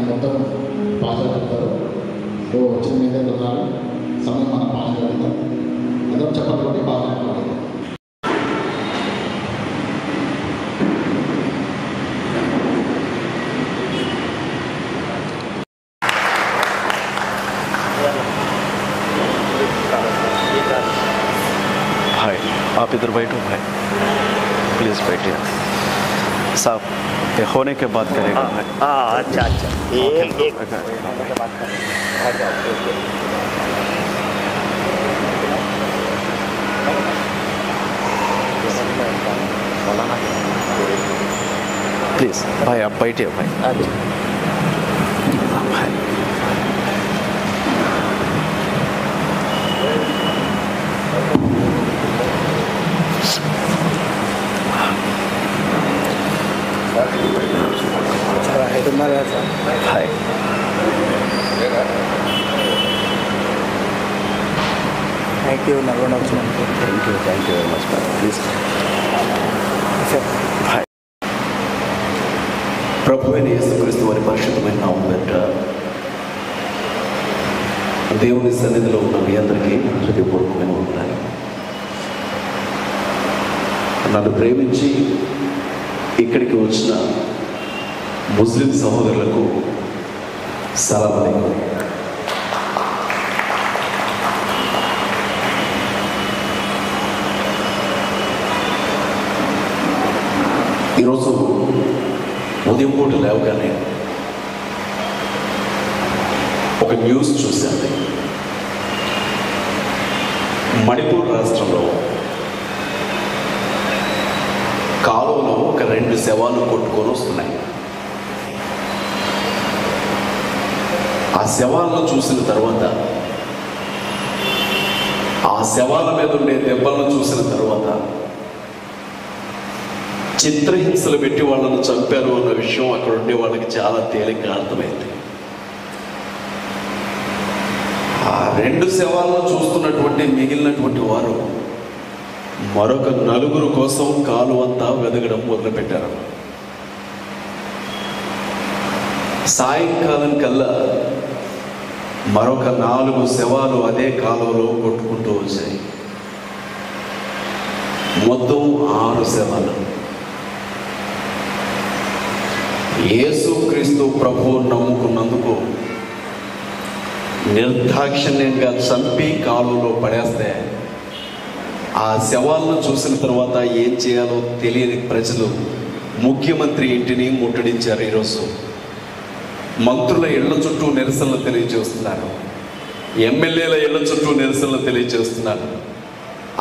మొత్తం పాస్ అవుతారు. వచ్చిన మీద ఉన్నారు సమయం మనం పాస్ అవుతాం. అందరం చెప్పాలి పాస్ అవుతాం. भाई आप इधर बैठो भाई, प्लीज़ बैठिए साहब। ये होने के बाद करेगा भाई। अच्छा एक प्लीज़ भाई आप बैठिए भाई। भाई भाई थैंक यू नलगొండ వచ్చినందుకు thank you very much please भाई। ప్రభు అయిన యేసుక్రీస్తు వారి పరిశుద్ధమైన నామం పేరిట దేవుని సన్నిధిలో ఉన్న మీ అందరికీ హృదయపూర్వకమైన వందనాలు. నన్ను ప్రేమించి ఇక్కడికి వచ్చిన ముస్లిం సహోదరులకు సలాం అలైకుం. ఈరోజు ఉదయం పూట లేవగానే ఒక న్యూస్ చూశాను. మణిపూర్ రాష్ట్రంలో కాలువలో ఒక 2 శవాలు కొట్టుకొని వస్తున్నాయి. ఆ శవాలను చూసిన తర్వాత, ఆ శవాల మీద ఉండే దెబ్బలను చూసిన తర్వాత చిత్రహింసలు పెట్టి వాళ్ళను చంపారు అన్న విషయం అక్కడ ఉండే వాళ్ళకి చాలా తేలిగ్గా అర్థమైంది. ఆ 2 శవాలను చూస్తున్నటువంటి మిగిలినటువంటి వారు మరొక 4 కోసం కాలువంతా వెదగడం మొదలుపెట్టారు. సాయంకాలం కల్లా మరొక 4 శవాలు అదే కాలువలో కొట్టుకుంటూ వచ్చాయి. మొత్తం 6 శవాలు. యేసుక్రీస్తు ప్రభువు నమ్ముకున్నందుకు నిర్దాక్షిణ్యంగా చంపి కాలువలో పడేస్తే ఆ శవాలను చూసిన తర్వాత ఏం చేయాలో తెలియని ప్రజలు ముఖ్యమంత్రి ఇంటిని ముట్టడించారు. ఈరోజు మంత్రుల ఇళ్ల చుట్టూ నిరసనలు తెలియజేస్తున్నారు, ఎమ్మెల్యేల ఇళ్ల చుట్టూ నిరసనలు తెలియజేస్తున్నారు,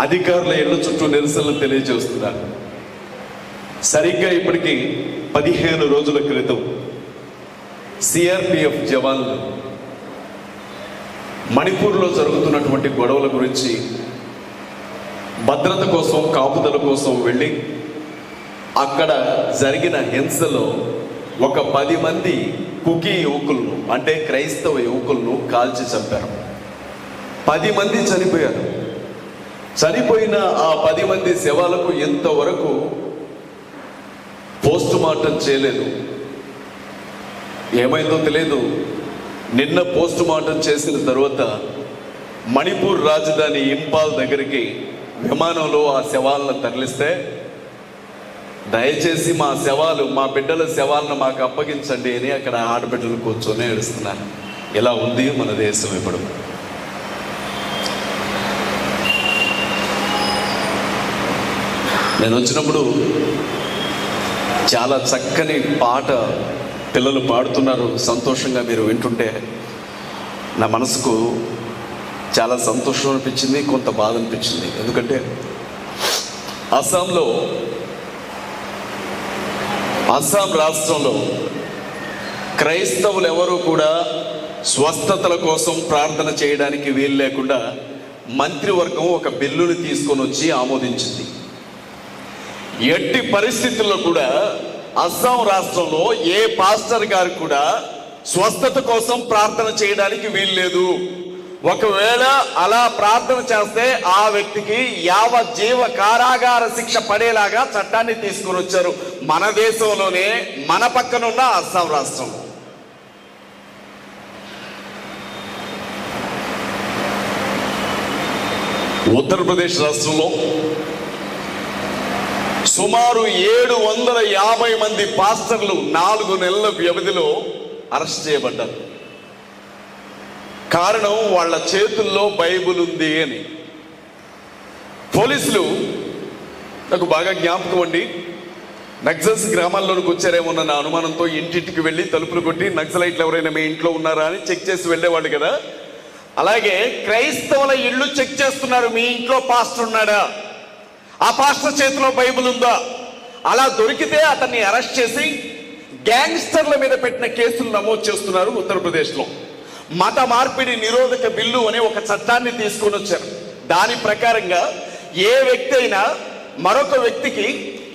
అధికారుల ఇళ్ల చుట్టూ నిరసనలు తెలియజేస్తున్నారు. సరిగ్గా ఇప్పటికీ 15 రోజుల క్రితం సిఆర్పిఎఫ్ జవాన్లు మణిపూర్లో జరుగుతున్నటువంటి గొడవల గురించి భద్రత కోసం, కాపుదల కోసం వెళ్ళి అక్కడ జరిగిన హింసలో ఒక 10 మంది కుకీ యువకులను, అంటే క్రైస్తవ యువకులను కాల్చి చంపారు. 10 మంది చనిపోయారు. చనిపోయిన ఆ 10 మంది శవాలకు ఇంతవరకు పోస్ట్ మార్టం చేయలేదు. ఏమైందో తెలియదు. నిన్న పోస్ట్ మార్టం చేసిన తర్వాత మణిపూర్ రాజధాని ఇంపాల్ దగ్గరికి విమానంలో ఆ శవాలను తరలిస్తే, దయచేసి మా బిడ్డల శవాలను మాకు అప్పగించండి అని అక్కడ ఆడబిడ్డలు కూర్చొని ఏడుస్తున్నారు. ఇలా ఉంది మన దేశం ఇప్పుడు. నేను వచ్చినప్పుడు చాలా చక్కని పాట పిల్లలు పాడుతున్నారు. సంతోషంగా మీరు వింటుంటే నా మనసుకు చాలా సంతోషం అనిపించింది, కొంత బాధ అనిపించింది. ఎందుకంటే అస్సాం రాష్ట్రంలో క్రైస్తవులు ఎవరూ కూడా స్వస్థతల కోసం ప్రార్థన చేయడానికి వీలు లేకుండా మంత్రివర్గం ఒక బిల్లుని తీసుకొని వచ్చి ఆమోదించింది. ఎట్టి పరిస్థితుల్లో కూడా అస్సాం రాష్ట్రంలో ఏ పాస్టర్ గారు కూడా స్వస్థత కోసం ప్రార్థన చేయడానికి వీలు లేదు. ఒకవేళ అలా ప్రార్థన చేస్తే ఆ వ్యక్తికి యావజ్జీవ కారాగార శిక్ష పడేలాగా చట్టాన్ని తీసుకొని వచ్చారు మన దేశంలోనే, మన పక్కనున్న అస్సాం రాష్ట్రం. ఉత్తరప్రదేశ్ రాష్ట్రంలో సుమారు 750 మంది పాస్టర్లు 4 నెలల వ్యవధిలో అరెస్ట్ చేయబడ్డారు. కారణం వాళ్ళ చేతుల్లో బైబిల్ ఉంది అని. పోలీసులు, నాకు బాగా జ్ఞాపకం అండి, నక్సల్స్ గ్రామాల్లోనికి వచ్చారేమో నా అనుమానంతో ఇంటింటికి వెళ్ళి తలుపులు కొట్టి నక్సలైట్లు ఎవరైనా మీ ఇంట్లో ఉన్నారా అని చెక్ చేసి వెళ్ళేవాళ్ళు కదా. అలాగే క్రైస్తవుల ఇళ్ళు చెక్ చేస్తున్నారు, మీ ఇంట్లో పాస్టర్ ఉన్నాడా, ఆ పాస్టర్ చేతిలో బైబిల్ ఉందా. అలా దొరికితే అతన్ని అరెస్ట్ చేసి గ్యాంగ్స్టర్ల మీద పెట్టిన కేసులు నమోదు చేస్తున్నారు ఉత్తరప్రదేశ్లో. మత మార్పిడి నిరోధక బిల్లు అనే ఒక చట్టాన్ని తీసుకొని వచ్చారు. దాని ప్రకారంగా ఏ వ్యక్తి అయినా మరొక వ్యక్తికి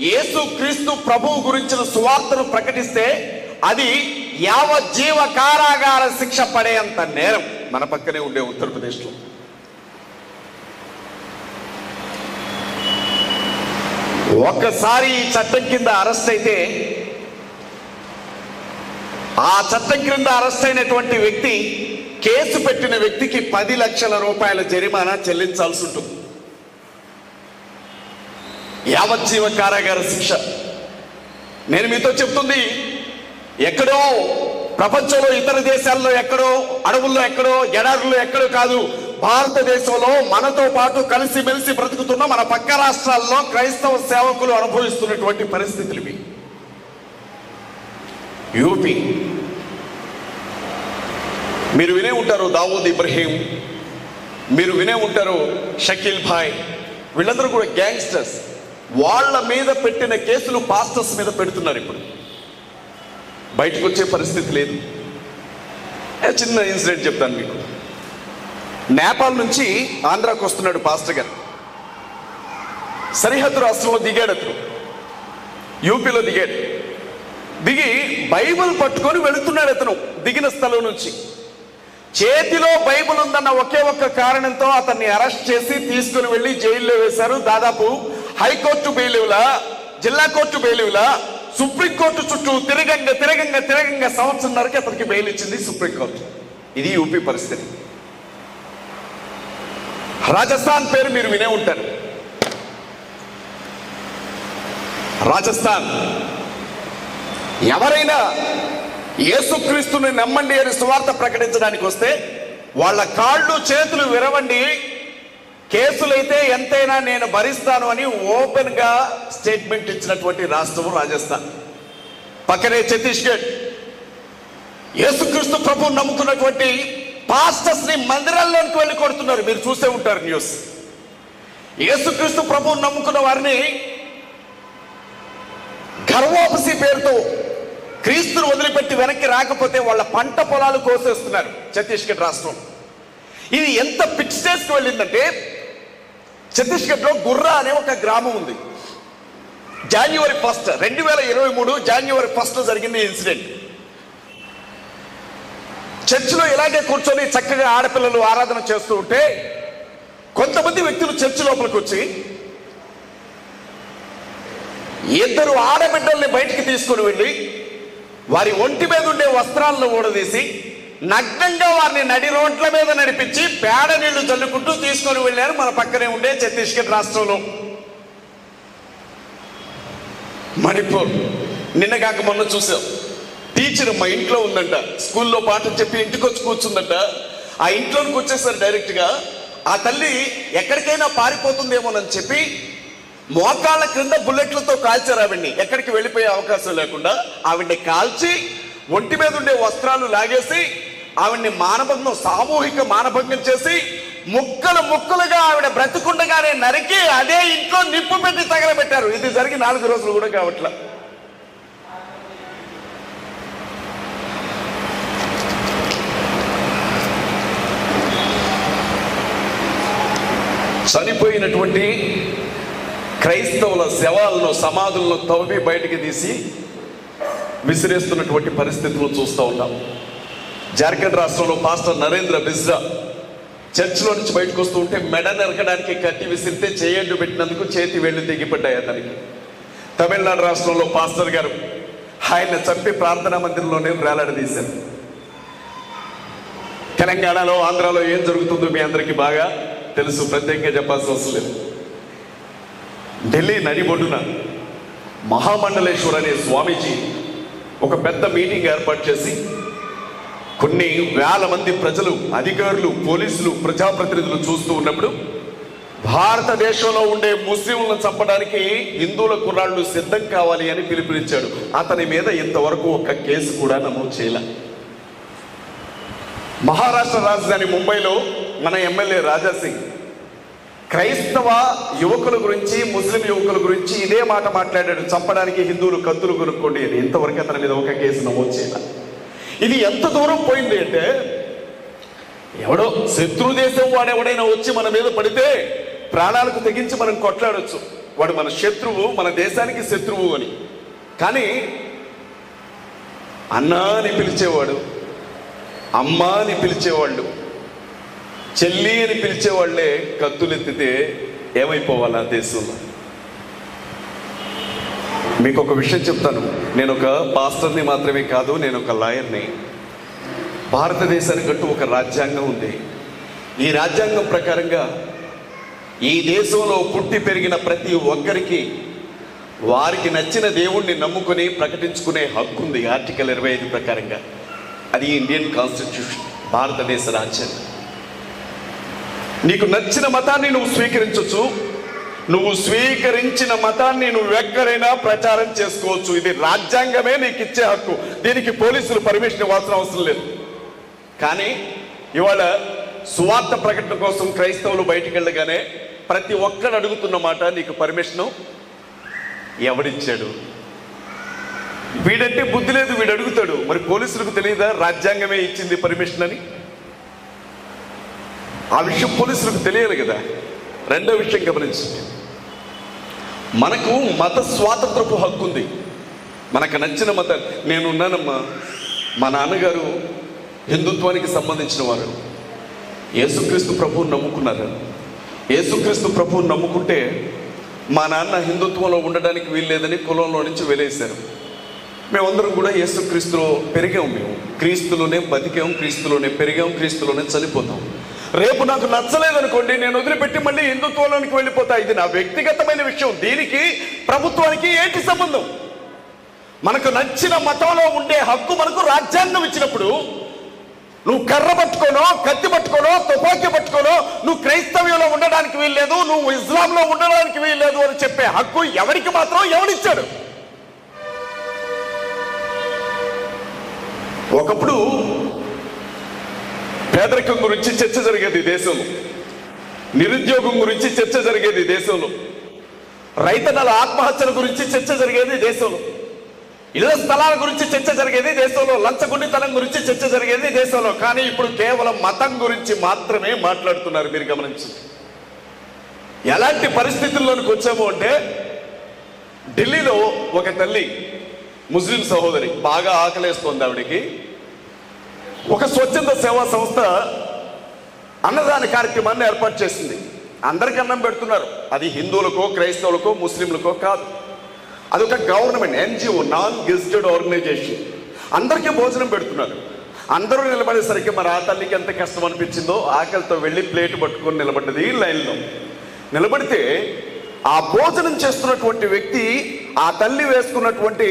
యేసు క్రీస్తు ప్రభువు గురించిన సువార్తను ప్రకటిస్తే అది యావజ్జీవ కారాగార శిక్ష పడేంత నేరం మన పక్కనే ఉండే ఉత్తరప్రదేశ్లో. ఒక్కసారి ఈ చట్టం కింద అరెస్ట్ అయితే ఆ చట్టం కింద అరెస్ట్ అయినటువంటి వ్యక్తి, కేసు పెట్టిన వ్యక్తికి 10 లక్షల రూపాయల జరిమానా చెల్లించాల్సి ఉంటుంది. యావజ్జీవ కారాగార శిక్ష. నేను మీతో చెప్తుంది ఎక్కడో ప్రపంచంలో, ఇతర దేశాల్లో ఎక్కడో, అడవుల్లో ఎక్కడో, ఎడారుల్లో ఎక్కడో కాదు, భారతదేశంలో మనతో పాటు కలిసిమెలిసి బ్రతుకుతున్న మన పక్క రాష్ట్రాల్లో క్రైస్తవ సేవకులు అనుభవిస్తున్నటువంటి పరిస్థితులు ఇవి. యూపీ, మీరు వినే ఉంటారు దావూద్ ఇబ్రహీం, మీరు వినే ఉంటారు షకీల్ భాయ్, వీళ్ళందరూ కూడా గ్యాంగ్స్టర్స్. వాళ్ళ మీద పెట్టిన కేసులు పాస్టర్స్ మీద పెడుతున్నారు. ఇప్పుడు బయటకు వచ్చే పరిస్థితి లేదు. చిన్న ఇన్సిడెంట్ చెప్తాను మీకు. నేపాల్ నుంచి ఆంధ్రాకు వస్తున్నాడు పాస్టర్ గారు. సరిహద్దు రాష్ట్రంలో దిగాడు అతను, యూపీలో దిగాడు. దిగి బైబిల్ పట్టుకొని వెళుతున్నాడు అతను. దిగిన స్థలం నుంచి చేతిలో బైబిల్ ఉందన్న ఒకే ఒక్క కారణంతో అతన్ని అరెస్ట్ చేసి తీసుకుని వెళ్ళి జైల్లో వేశారు. దాదాపు హైకోర్టు బెయిలివ్లా, జిల్లా కోర్టు బెయిలివ్లా, సుప్రీంకోర్టు చుట్టూ తిరగంగా సంవత్సరంన్నరకి అతనికి బెయిల్ ఇచ్చింది సుప్రీంకోర్టు. ఇది యూపీ పరిస్థితి. రాజస్థాన్ పేరు మీరు వినే ఉంటారు. రాజస్థాన్ ఎవరైనా యేసుక్రీస్తుని నమ్మండి అని సువార్త ప్రకటించడానికి వస్తే వాళ్ళ కాళ్ళు చేతులు విరవండి, కేసులైతే ఎంతైనా నేను భరిస్తాను అని ఓపెన్ గా స్టేట్మెంట్ ఇచ్చినటువంటి రాష్ట్రం రాజస్థాన్. పక్కనే ఛత్తీస్గఢ్. యేసుక్రీస్తు ప్రభు నమ్ముకున్నటువంటి పాస్టర్స్ ని మందిరాల్లోనికి వెళ్ళి కొడుతున్నారు. మీరు చూసే ఉంటారు న్యూస్. యేసుక్రీస్తు ప్రభువు నమ్ముకున్న వారిని గర్వోపసి పేరుతో క్రీస్తును వదిలిపెట్టి వెనక్కి రాకపోతే వాళ్ళ పంట పొలాలు కోసేస్తున్నారు ఛత్తీస్గఢ్ రాష్ట్రం. ఇది ఎంత పిచ్ స్టేజ్కి వెళ్ళిందంటే ఛత్తీస్గఢ్లో గుర్రా అనే ఒక గ్రామం ఉంది. January 1, 2023 January 1 జరిగింది ఇన్సిడెంట్. చర్చిలో ఇలాగే కూర్చొని చక్కగా ఆడపిల్లలు ఆరాధన చేస్తూ ఉంటే కొంతమంది వ్యక్తులు చర్చి లోపలికి వచ్చి ఇద్దరు ఆడబిడ్డల్ని బయటికి తీసుకుని వెళ్ళి వారి ఒంటి మీద ఉండే వస్త్రాలను ఊడదీసి నగ్నంగా వారిని నడి రోడ్ల మీద నడిపించి పేడ నీళ్లు చల్లుకుంటూ తీసుకొని వెళ్ళారు మన పక్కనే ఉండే ఛత్తీస్గఢ్ రాష్ట్రంలో. మణిపూర్ నిన్న కాక మొన్న చూసాం. టీచర్ మా ఇంట్లో ఉందంట, స్కూల్లో పాఠం చెప్పి ఇంటికి వచ్చి కూర్చుందంట. ఆ ఇంట్లోకి వచ్చేసారు డైరెక్ట్గా. ఆ తల్లి ఎక్కడికైనా పారిపోతుందేమోనని చెప్పి మోకాళ్ళ క్రింద బుల్లెట్లతో కాల్చారు ఆవిడ్ని, ఎక్కడికి వెళ్ళిపోయే అవకాశం లేకుండా. ఆవిడ్ని కాల్చి ఒంటి మీద ఉండే వస్త్రాలు లాగేసి ఆవిడ్ని సామూహిక మానభంగం చేసి ముక్కలు ముక్కలుగా ఆవిడ బ్రతుకుండగానే నరికి అదే ఇంట్లో నిప్పు పెట్టి తగలబెట్టారు. ఇది జరిగి 4 రోజులు కూడా కావట్లా. చనిపోయినటువంటి క్రైస్తవుల శవాలను సమాధులను తవ్వి బయటికి తీసి విసిరేస్తున్నటువంటి పరిస్థితులు చూస్తూ ఉన్నాం. జార్ఖండ్ రాష్ట్రంలో పాస్టర్ నరేంద్ర బిజ్రా చర్చిలో నుంచి బయటకు వస్తూ ఉంటే మెడ నరకడానికి కట్టి విసిరితే చేయడ్డు పెట్టినందుకు చేతి వేళ్లు తెగిపడ్డాయి అతనికి. తమిళనాడు రాష్ట్రంలో పాస్టర్ గారు ఆయన చంపి ప్రార్థనా మందిరంలోనే వేలాడదీశారు. తెలంగాణలో ఆంధ్రాలో ఏం జరుగుతుందో మీ అందరికీ బాగా తెలుసు, ప్రత్యేకంగా చెప్పాల్సిన అవసరం లేదు. ఢిల్లీ నడిబొడ్డున మహామండలేశ్వర్ అనే స్వామీజీ ఒక పెద్ద మీటింగ్ ఏర్పాటు చేసి కొన్ని వేల మంది ప్రజలు, అధికారులు, పోలీసులు, ప్రజాప్రతినిధులు చూస్తూ ఉన్నప్పుడు భారతదేశంలో ఉండే ముస్లింలను చంపడానికి హిందువుల కుర్రాళ్ళు సిద్ధం కావాలి అని పిలుపునిచ్చాడు. అతని మీద ఇంతవరకు ఒక్క కేసు కూడా నమోదు చేయాల. మహారాష్ట్ర రాజధాని ముంబైలో మన ఎమ్మెల్యే రాజాసింగ్ క్రైస్తవ యువకుల గురించి, ముస్లిం యువకుల గురించి ఇదే మాట మాట్లాడాడు, చంపడానికి హిందువులు కత్తులు కొనుక్కోండి అని. ఇంతవరకు అతని మీద ఒక కేసు నమోదు చేయాల. ఇది ఎంత దూరం పోయింది అంటే ఎవడో శత్రు దేశం వాడు ఎవడైనా వచ్చి మన మీద పడితే ప్రాణాలకు తెగించి మనం కొట్లాడొచ్చు, వాడు మన శత్రువు, మన దేశానికి శత్రువు అని. కానీ అన్నా అని పిలిచేవాడు, అమ్మ అని పిలిచేవాళ్ళు, చెల్లి అని పిలిచేవాళ్లే కత్తులెత్తితే ఏమైపోవాలి ఆ దేశంలో? మీకు ఒక విషయం చెప్తాను. నేను ఒక పాస్టర్ని మాత్రమే కాదు, నేను ఒక లాయర్ని. భారతదేశానికంటూ ఒక రాజ్యాంగం ఉంది. ఈ రాజ్యాంగం ప్రకారంగా ఈ దేశంలో పుట్టి పెరిగిన ప్రతి ఒక్కరికి వారికి నచ్చిన దేవుణ్ణి నమ్ముకొని ప్రకటించుకునే హక్కు ఉంది ఆర్టికల్ 25 ప్రకారంగా. అది ఇండియన్ కాన్స్టిట్యూషన్, భారతదేశ రాజ్యాంగం. నీకు నచ్చిన మతాన్ని నువ్వు స్వీకరించవచ్చు, నువ్వు స్వీకరించిన మతాన్ని నువ్వు ఎక్కడైనా ప్రచారం చేసుకోవచ్చు. ఇది రాజ్యాంగమే నీకు ఇచ్చే హక్కు. దీనికి పోలీసులు పర్మిషన్ ఇవ్వాల్సిన అవసరం లేదు. కానీ ఇవాళ సువార్త ప్రకటన కోసం క్రైస్తవులు బయటికి వెళ్ళగానే ప్రతి ఒక్కడు అడుగుతున్న మాట, నీకు పర్మిషను ఎవడిచ్చాడు? వీడంటే బుద్ధి లేదు, వీడు అడుగుతాడు. మరి పోలీసులకు తెలియదా రాజ్యాంగమే ఇచ్చింది పర్మిషన్ అని? ఆ విషయం పోలీసులకు తెలియాలి కదా. రెండో విషయం గమనించండి, మనకు మత స్వాతంత్రపు హక్కు ఉంది. మనకు నచ్చిన మతం. నేనున్నానమ్మా, మా నాన్నగారు హిందుత్వానికి సంబంధించిన వారు, యేసుక్రీస్తు ప్రభువుని నమ్ముకున్నారు. యేసుక్రీస్తు ప్రభువుని నమ్ముకుంటే మా నాన్న హిందుత్వంలో ఉండడానికి వీల్లేదని కులంలో నుంచి వెలేశారు. మేమందరం కూడా యేసుక్రీస్తులో పెరిగాం. మేము క్రీస్తులోనే బతికాం, క్రీస్తులోనే పెరిగాం, క్రీస్తులోనే చనిపోతాం. రేపు నాకు నచ్చలేదనుకోండి, నేను వదిలిపెట్టి మళ్ళీ హిందుత్వంలోనికి వెళ్ళిపోతా. ఇది నా వ్యక్తిగతమైన విషయం. దీనికి ప్రభుత్వానికి ఏంటి సంబంధం? మనకు నచ్చిన మతంలో ఉండే హక్కు మనకు రాజ్యాంగం ఇచ్చినప్పుడు నువ్వు కర్ర పట్టుకోనో, కత్తి పట్టుకోనో, తుపాకీ పట్టుకోనో నువ్వు క్రైస్తవ్యంలో ఉండడానికి వీల్లేదు, నువ్వు ఇస్లాంలో ఉండడానికి వీల్లేదు అని చెప్పే హక్కు ఎవరికి మాత్రం ఎవరిచ్చాడు? ఒకప్పుడు పేదరికం గురించి చర్చ జరిగేది దేశంలో, నిరుద్యోగం గురించి చర్చ జరిగేది దేశంలో, రైతన్నల ఆత్మహత్యల గురించి చర్చ జరిగేది దేశంలో, ఇళ్ల స్థలాల గురించి చర్చ జరిగేది దేశంలో, లంచగొండితనం గురించి చర్చ జరిగేది దేశంలో. కానీ ఇప్పుడు కేవలం మతం గురించి మాత్రమే మాట్లాడుతున్నారు. మీరు గమనించండి. ఎలాంటి పరిస్థితుల్లోనికి వచ్చాము అంటే, ఢిల్లీలో ఒక తల్లి ముస్లిం సహోదరి, బాగా ఆకలేస్తోంది ఆవిడికి. ఒక స్వచ్ఛంద సేవా సంస్థ అన్నదాన కార్యక్రమాన్ని ఏర్పాటు చేసింది. అందరికీ అన్నం పెడుతున్నారు. అది హిందువులకో, క్రైస్తవులకో, ముస్లింలకో కాదు. అదొక government NGO, non gazetted organization. అందరికీ భోజనం పెడుతున్నారు. అందరూ నిలబడేసరికి మరి ఆ తల్లికి ఎంత కష్టం అనిపించిందో ఆకలితో వెళ్ళి ప్లేట్ పట్టుకొని నిలబడ్డది లైన్లో. నిలబడితే ఆ భోజనం చేస్తున్నటువంటి వ్యక్తి ఆ తల్లి వేసుకున్నటువంటి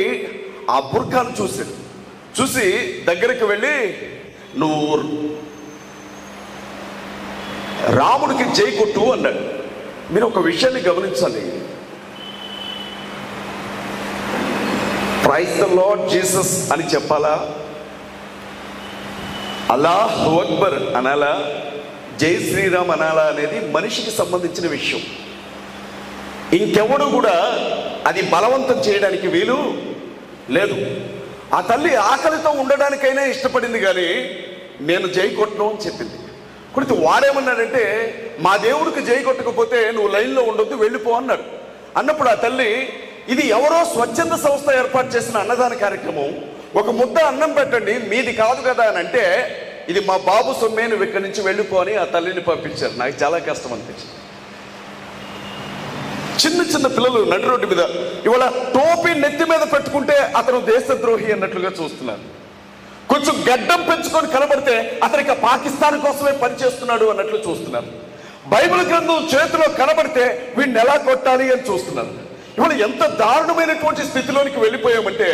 ఆ బుర్ఖాను చూసి దగ్గరికి వెళ్ళి, నువ్వు రాముడికి జై కొట్టు అన్నాడు. మీరు ఒక విషయాన్ని గమనించాలి. ప్రైజ్ ద లార్డ్ జీసస్ అని చెప్పాలా, అల్లాహు అక్బర్ అనాలా, జై శ్రీరామ్ అనాలా అనేది మనిషికి సంబంధించిన విషయం. ఇంకెవడు కూడా అది బలవంతం చేయడానికి వీలు లేదు. ఆ తల్లి ఆకలితో ఉండడానికైనా ఇష్టపడింది, కానీ నేను జై కొట్టను అని చెప్పింది. కొడితే వాడేమన్నాడంటే, మా దేవుడికి జై కొట్టకపోతే నువ్వు లైన్లో ఉండొద్దు, వెళ్ళిపో అన్నాడు. అన్నప్పుడు ఆ తల్లి, ఇది ఎవరో స్వచ్ఛంద సంస్థ ఏర్పాటు చేసిన అన్నదాన కార్యక్రమం, ఒక ముద్ద అన్నం పెట్టండి, మీది కాదు కదా అని అంటే, ఇది మా బాబు సొమ్మే, నువ్వు ఇక్కడి నుంచి వెళ్ళిపో అని ఆ తల్లిని పంపించారు. నాకు చాలా కష్టం అనిపించింది. చిన్న పిల్లలు నడి రోడ్డు మీద ఇవాళ టోపీ నెత్తి మీద పెట్టుకుంటే అతను దేశద్రోహి అన్నట్లుగా చూస్తున్నారు. కొంచెం గడ్డం పెంచుకొని కనబడితే అతనికి పాకిస్తాన్ కోసమే పనిచేస్తున్నాడు అన్నట్లు చూస్తున్నారు. బైబిల్ గ్రంథం చేతిలో కనబడితే వీడిని ఎలా కొట్టాలి అని చూస్తున్నారు. ఇవాళ ఎంత దారుణమైనటువంటి స్థితిలోనికి వెళ్ళిపోయామంటే,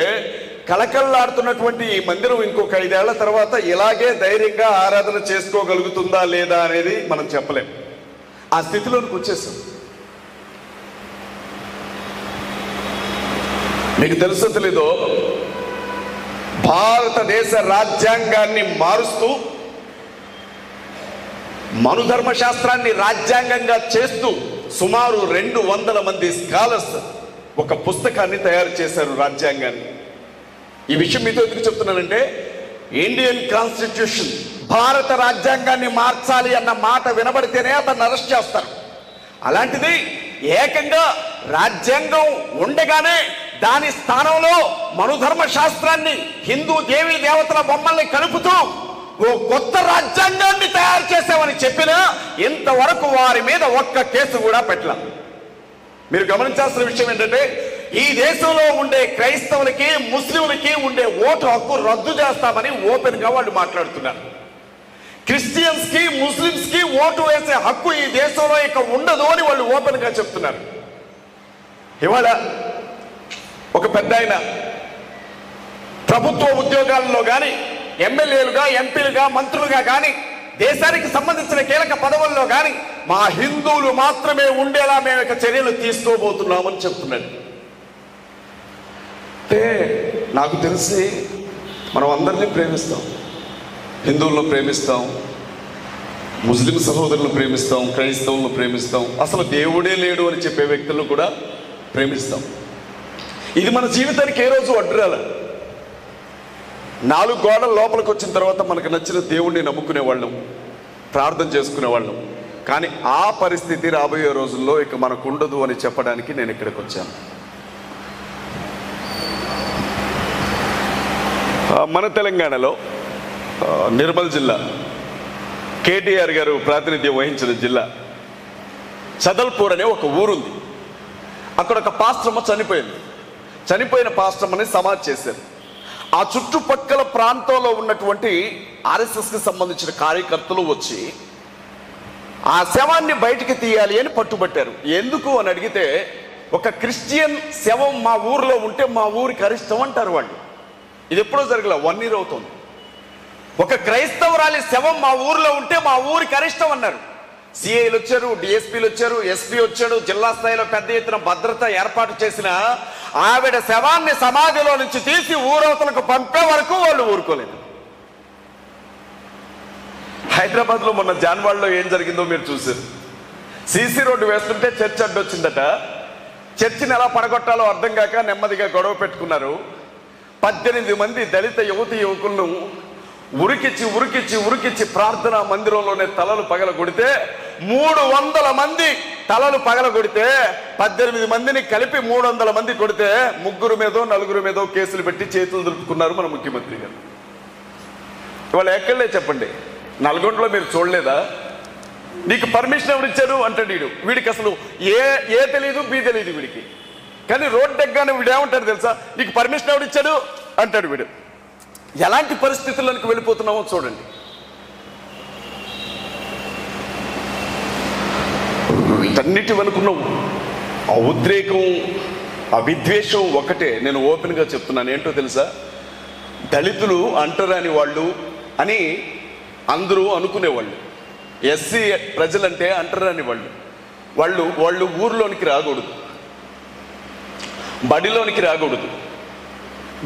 కళకళలాడుతున్నటువంటి ఈ మందిరం ఇంకొక 5 ఏళ్ల తర్వాత ఇలాగే ధైర్యంగా ఆరాధన చేసుకోగలుగుతుందా లేదా అనేది మనం చెప్పలేం. ఆ స్థితిలోనికి వచ్చేసాం. మీకు తెలుసో తెలీదో, భారతదేశ రాజ్యాంగాన్ని మారుస్తూ, మనుధర్మశాస్త్రాన్ని రాజ్యాంగంగా చేస్తూ సుమారు 200 మంది స్కాలర్స్ ఒక పుస్తకాన్ని తయారు చేశారు, రాజ్యాంగాన్ని. ఈ విషయం మీతో ఎందుకు చెప్తున్నానంటే, ఇండియన్ కాన్స్టిట్యూషన్, భారత రాజ్యాంగాన్ని మార్చాలి అన్న మాట వినబడితేనే అతన్ని అరెస్ట్ చేస్తారు. అలాంటిది ఏకంగా రాజ్యాంగం ఉండగానే దాని స్థానంలో మనుధర్మ శాస్త్రాన్ని, హిందూ దేవీ దేవతల బొమ్మల్ని కలుపుతూ ఓ కొత్త రాజ్యాంగాన్ని తయారు చేసామని చెప్పినా ఇంతవరకు వారి మీద ఒక్క కేసు కూడా పెట్టలే. మీరు గమనించాల్సిన విషయం ఏంటంటే, ఈ దేశంలో ఉండే క్రైస్తవులకి, ముస్లింలకి ఉండే ఓటు హక్కు రద్దు చేస్తామని ఓపెన్ గా వాళ్ళు మాట్లాడుతున్నారు. క్రిస్టియన్స్ కి, ముస్లింస్ కి ఓటు వేసే హక్కు ఈ దేశంలో ఇక ఉండదు అని వాళ్ళు ఓపెన్ గా చెప్తున్నారు. ఇవాళ ఒక పెద్ద ఆయన ప్రభుత్వ ఉద్యోగాల్లో కానీ, ఎమ్మెల్యేలుగా, ఎంపీలుగా, మంత్రులుగా కానీ, దేశానికి సంబంధించిన కీలక పదవుల్లో కానీ మా హిందువులు మాత్రమే ఉండేలా మేము ఇక చర్యలు తీసుకోబోతున్నామని చెప్తున్నాడు. అంటే నాకు తెలిసి మనం అందరినీ ప్రేమిస్తాం, హిందువులను ప్రేమిస్తాం, ముస్లిం సహోదరులను ప్రేమిస్తాం, క్రైస్తవులను ప్రేమిస్తాం, అసలు దేవుడే లేడు అని చెప్పే వ్యక్తులను కూడా ప్రేమిస్తాం. ఇది మన జీవితానికి ఏ రోజు అడ్డురాల. 4 గోడల లోపలికి వచ్చిన తర్వాత మనకు నచ్చిన దేవుణ్ణి నమ్ముకునే వాళ్ళం, ప్రార్థన చేసుకునే వాళ్ళం. కానీ ఆ పరిస్థితి రాబోయే రోజుల్లో ఇక మనకు ఉండదు అని చెప్పడానికి నేను ఇక్కడికి వచ్చాను. మన తెలంగాణలో నిర్మల్ జిల్లా, కేటీఆర్ గారు ప్రాతినిధ్యం వహించిన జిల్లా, చదల్పూర్ అనే ఒక ఊరుంది. అక్కడ ఒక పాస్టమ్మ చనిపోయింది. చనిపోయిన పాస్టమ్మని సమాధి చేశారు. ఆ చుట్టుపక్కల ప్రాంతంలో ఉన్నటువంటి RSSకి సంబంధించిన కార్యకర్తలు వచ్చి ఆ శవాన్ని బయటికి తీయాలి అని పట్టుబట్టారు. ఎందుకు అని అడిగితే, ఒక క్రిస్టియన్ శవం మా ఊరిలో ఉంటే మా ఊరికి అరిష్టం అంటారు వాళ్ళు. ఇది ఎప్పుడో జరగల, 1 year అవుతుంది. ఒక క్రైస్తవురాలి శవం మా ఊరిలో ఉంటే మా ఊరికి అరిష్టం అన్నారు. సిఐలు వచ్చారు, డిఎస్పీలు వచ్చారు, ఎస్పీ వచ్చాడు. జిల్లా స్థాయిలో పెద్ద ఎత్తున భద్రత ఏర్పాటు చేసిన ఆవిడ శవాన్ని సమాధిలో నుంచి తీసి ఊరవతలకు పంపే వరకు వాళ్ళు ఊరుకోలేదు. హైదరాబాద్లో మొన్న జాన్వాడలో ఏం జరిగిందో మీరు చూశారు. సీసీ రోడ్డు వేస్తుంటే చర్చ్ అడ్డొచ్చిందట. చర్చిని ఎలా పడగొట్టాలో అర్థం కాక నెమ్మదిగా గొడవ పెట్టుకున్నారు. 18 మంది దళిత యువతి యువకులను ఉరికిచ్చి ఉరికిచ్చి ఉరికిచ్చి ప్రార్థనా మందిరంలోనే తలలు పగల కొడితే 300 మంది తలలు పగల కొడితే 18 మందిని కలిపి 300 మంది కొడితే 3 మీదో 4 మీదో కేసులు పెట్టి చేతులు దులుపుకున్నారు మన ముఖ్యమంత్రి గారు. ఇవాళ ఎక్కడలే చెప్పండి, నల్గొండలో మీరు చూడలేదా? నీకు పర్మిషన్ ఎవరు ఇచ్చారు అంటాడు వీడికి అసలు ఏ తెలియదు బి తెలియదు వీడికి. కానీ రోడ్డు ఎగ్గానే వీడు ఏమంటాడు తెలుసా, నీకు పర్మిషన్ ఎవరు ఇచ్చాడు అంటాడు వీడు. ఎలాంటి పరిస్థితుల్లోకి వెళ్ళిపోతున్నామో చూడండి. వీటన్నిటి వెనుకున్నాం ఆ ఉద్రేకం, ఆ విద్వేషం ఒకటే. నేను ఓపెన్గా చెప్తున్నాను, ఏంటో తెలుసా? దళితులు అంటరాని వాళ్ళు అని అందరూ అనుకునేవాళ్ళు. ఎస్సీ ప్రజలంటే అంటరాని వాళ్ళు ఊర్లోనికి రాకూడదు, బడిలోనికి రాకూడదు,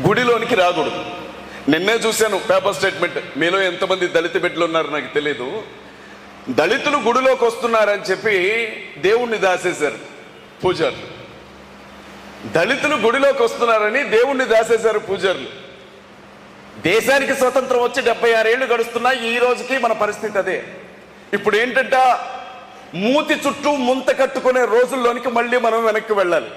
గుడిలోనికి రాకూడదు. నిన్నే చూశాను పేపర్ స్టేట్మెంట్. మీలో ఎంతమంది దళిత బిడ్డలు ఉన్నారు నాకు తెలియదు. దళితులు గుడిలోకి వస్తున్నారని చెప్పి దేవుణ్ణి దాసేశారు పూజారులు. దళితులు గుడిలోకి వస్తున్నారని దేవుణ్ణి దాసేశారు పూజారులు. దేశానికి స్వతంత్రం వచ్చి 76 ఏళ్ళు గడుస్తున్నా ఈ రోజుకి మన పరిస్థితి అదే. ఇప్పుడు ఏంటంట, మూతి చుట్టూ ముంత కట్టుకునే రోజుల్లోనికి మళ్ళీ మనం వెనక్కి వెళ్ళాలి.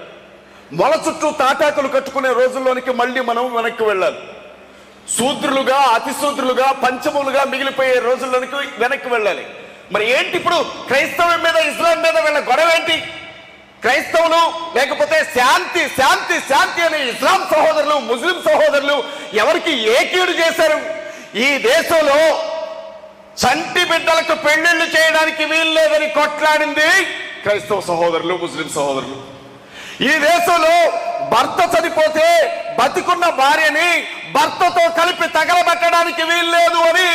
మొల చుట్టూ తాటాకులు కట్టుకునే రోజుల్లోనికి మళ్ళీ మనం వెనక్కి వెళ్ళాలి. శూద్రులుగా, అతిశూద్రులుగా, పంచములుగా మిగిలిపోయే రోజుల్లోనికి వెనక్కి వెళ్ళాలి. మరి ఏంటి ఇప్పుడు క్రైస్తవం మీద ఇస్లాం మీద వీళ్ళ గొడవ ఏంటి? క్రైస్తవులు లేకపోతే శాంతి శాంతి శాంతి అని ఇస్లాం సహోదరులు, ముస్లిం సహోదరులు ఎవరికి ఏ కీడు చేశారు? ఈ దేశంలో చంటి బిడ్డలకు పెళ్లిళ్లు చేయడానికి వీలు లేదని కొట్లాడింది క్రైస్తవ సహోదరులు, ముస్లిం సహోదరులు. ఈ దేశంలో భర్త చనిపోతే బతికున్న భార్యని భర్తతో కలిపి తగలబెట్టడానికి వీలు లేదు అని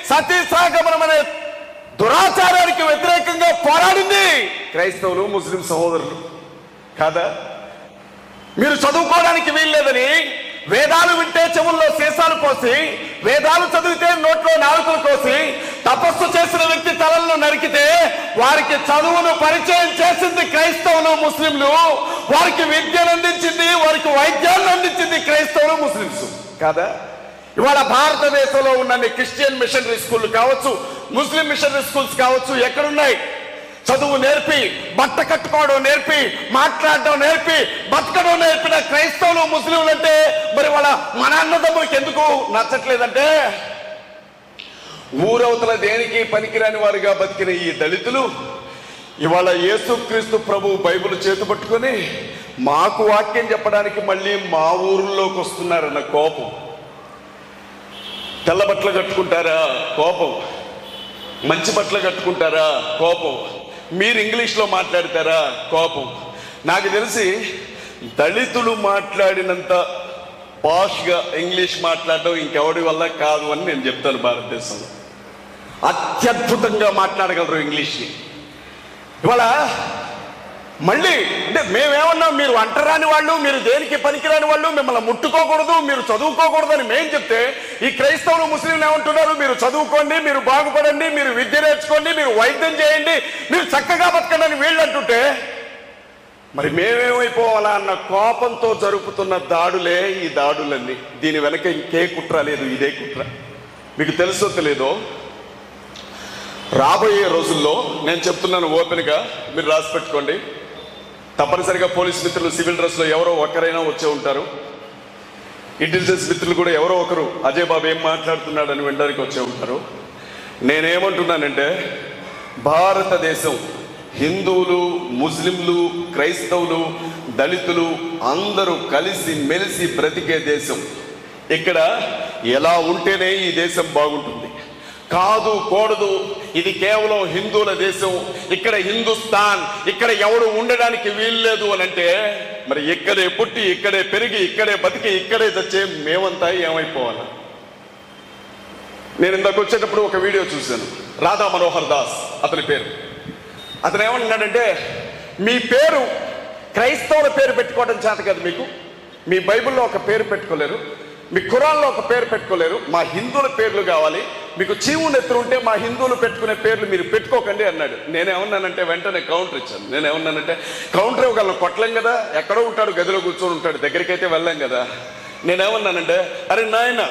సతీసాగమనం అనే దురాచారానికి వ్యతిరేకంగా పోరాడింది క్రైస్తవులు, ముస్లిం సహోదరులు కాదా? మీరు చదువుకోవడానికి వీల్లేదని వేదాలు వింటే చెవుల్లో సీసాలు పోసి, వేదాలు చదివితే నోట్లో నాలుకలు కోసి, తపస్సు చేసిన వ్యక్తి తలలను నరికితే వారికి చదువును పరిచయం చేసింది క్రైస్తవులు, ముస్లింలు. వారికి విద్యను అందించింది, వారికి వైద్యాన్ని అందించింది క్రైస్తవులు, ముస్లింస్ కాదా? ఇవాళ భారతదేశంలో ఉన్న క్రిస్టియన్ మిషనరీ స్కూల్ కావచ్చు, ముస్లిం మిషనరీ స్కూల్స్ కావచ్చు, ఎక్కడున్నాయి? చదువు నేర్పి, బట్ట కట్టుకోవడం నేర్పి, మాట్లాడడం నేర్పి, బతకడం నేర్పిన క్రైస్తవులు, ముస్లింలు అంటే మరి వాళ్ళ మన అన్నదమ్ములకి ఎందుకు నచ్చట్లేదంటే, ఊరవతల దేనికి పనికిరాని వారుగా బతికిన ఈ దళితులు ఇవాళ యేసుక్రీస్తు ప్రభు బైబిల్ చేతు పట్టుకొని మాకు వాక్యం చెప్పడానికి మళ్ళీ మా ఊర్లోకి వస్తున్నారన్న కోపం. తెల్ల బట్టలు కట్టుకుంటారా? కోపం. మంచి బట్టలు కట్టుకుంటారా? కోపం. మీరు ఇంగ్లీష్లో మాట్లాడతారా? కోపం. నాకు తెలిసి దళితులు మాట్లాడినంత పాష్గా ఇంగ్లీష్ మాట్లాడడం ఇంకెవడి వల్ల కాదు అని నేను చెప్తాను. భారతదేశంలో అత్యద్భుతంగా మాట్లాడగలరు ఇంగ్లీష్ని. ఇవాళ మళ్ళీ అంటే మేమేమన్నాం, మీరు అంటరాని వాళ్ళు, మీరు దేనికి పనికిరాని వాళ్ళు, మిమ్మల్ని ముట్టుకోకూడదు, మీరు చదువుకోకూడదు అని మేము చెప్తే ఈ క్రైస్తవులు, ముస్లింలు ఏమంటున్నారు? మీరు చదువుకోండి, మీరు బాగుపడండి, మీరు విద్య నేర్చుకోండి, మీరు వైద్యం చేయండి, మీరు చక్కగా బతకండి అని వీళ్ళు అంటుంటే మరి మేమేమైపోవాలా అన్న కోపంతో జరుపుతున్న దాడులే ఈ దాడులన్నీ. దీని వెనక ఇంకే కుట్ర లేదు, ఇదే కుట్ర. మీకు తెలుసో తెలియదో, రాబోయే రోజుల్లో నేను చెప్తున్నాను ఓపెన్గా, మీరు రాసి పెట్టుకోండి. తప్పనిసరిగా పోలీస్ మిత్రులు సివిల్ డ్రెస్లో ఎవరో ఒకరైనా వచ్చే ఉంటారు. ఇంటెలిజెన్స్ మిత్రులు కూడా ఎవరో ఒకరు అజయ్ బాబు ఏం మాట్లాడుతున్నాడని వినడానికి వచ్చే ఉంటారు. నేనేమంటున్నానంటే, భారతదేశం హిందువులు, ముస్లింలు, క్రైస్తవులు, దళితులు అందరూ కలిసి మెలిసి బ్రతికే దేశం. ఇక్కడ ఎలా ఉంటేనే ఈ దేశం బాగుంటుంది. కాదు కూడదు, ఇది కేవలం హిందువుల దేశం, ఇక్కడ హిందుస్థాన్, ఇక్కడ ఎవడు ఉండడానికి వీల్లేదు అని అంటే మరి ఇక్కడే పుట్టి, ఇక్కడే పెరిగి, ఇక్కడే బతికి, ఇక్కడే చచ్చే మేమంతా ఏమైపోవాలి? నేను ఇందాక వచ్చేటప్పుడు ఒక వీడియో చూశాను. రాధా మనోహర్ దాస్ అతని పేరు. అతను ఏమంటున్నాడంటే, మీ పేరు క్రైస్తవుల పేరు పెట్టుకోవడం చేత కదా మీకు, మీ బైబిల్లో ఒక పేరు పెట్టుకోలేరు, మీ ఖురాన్లో ఒక పేరు పెట్టుకోలేరు, మా హిందువుల పేర్లు కావాలి, మీకు చీవుని ఎత్తులు ఉంటే మా హిందువులు పెట్టుకునే పేర్లు మీరు పెట్టుకోకండి అన్నాడు. నేనేమన్నానంటే వెంటనే కౌంటర్ ఇచ్చాను. నేనేమన్నానంటే, కౌంటర్ ఇవ్వగలను, కొట్టలేం కదా, ఎక్కడో ఉంటాడు, గదిలో కూర్చొని ఉంటాడు, దగ్గరికి అయితే వెళ్ళాం కదా. నేనేమన్నానంటే, అరే నాయన,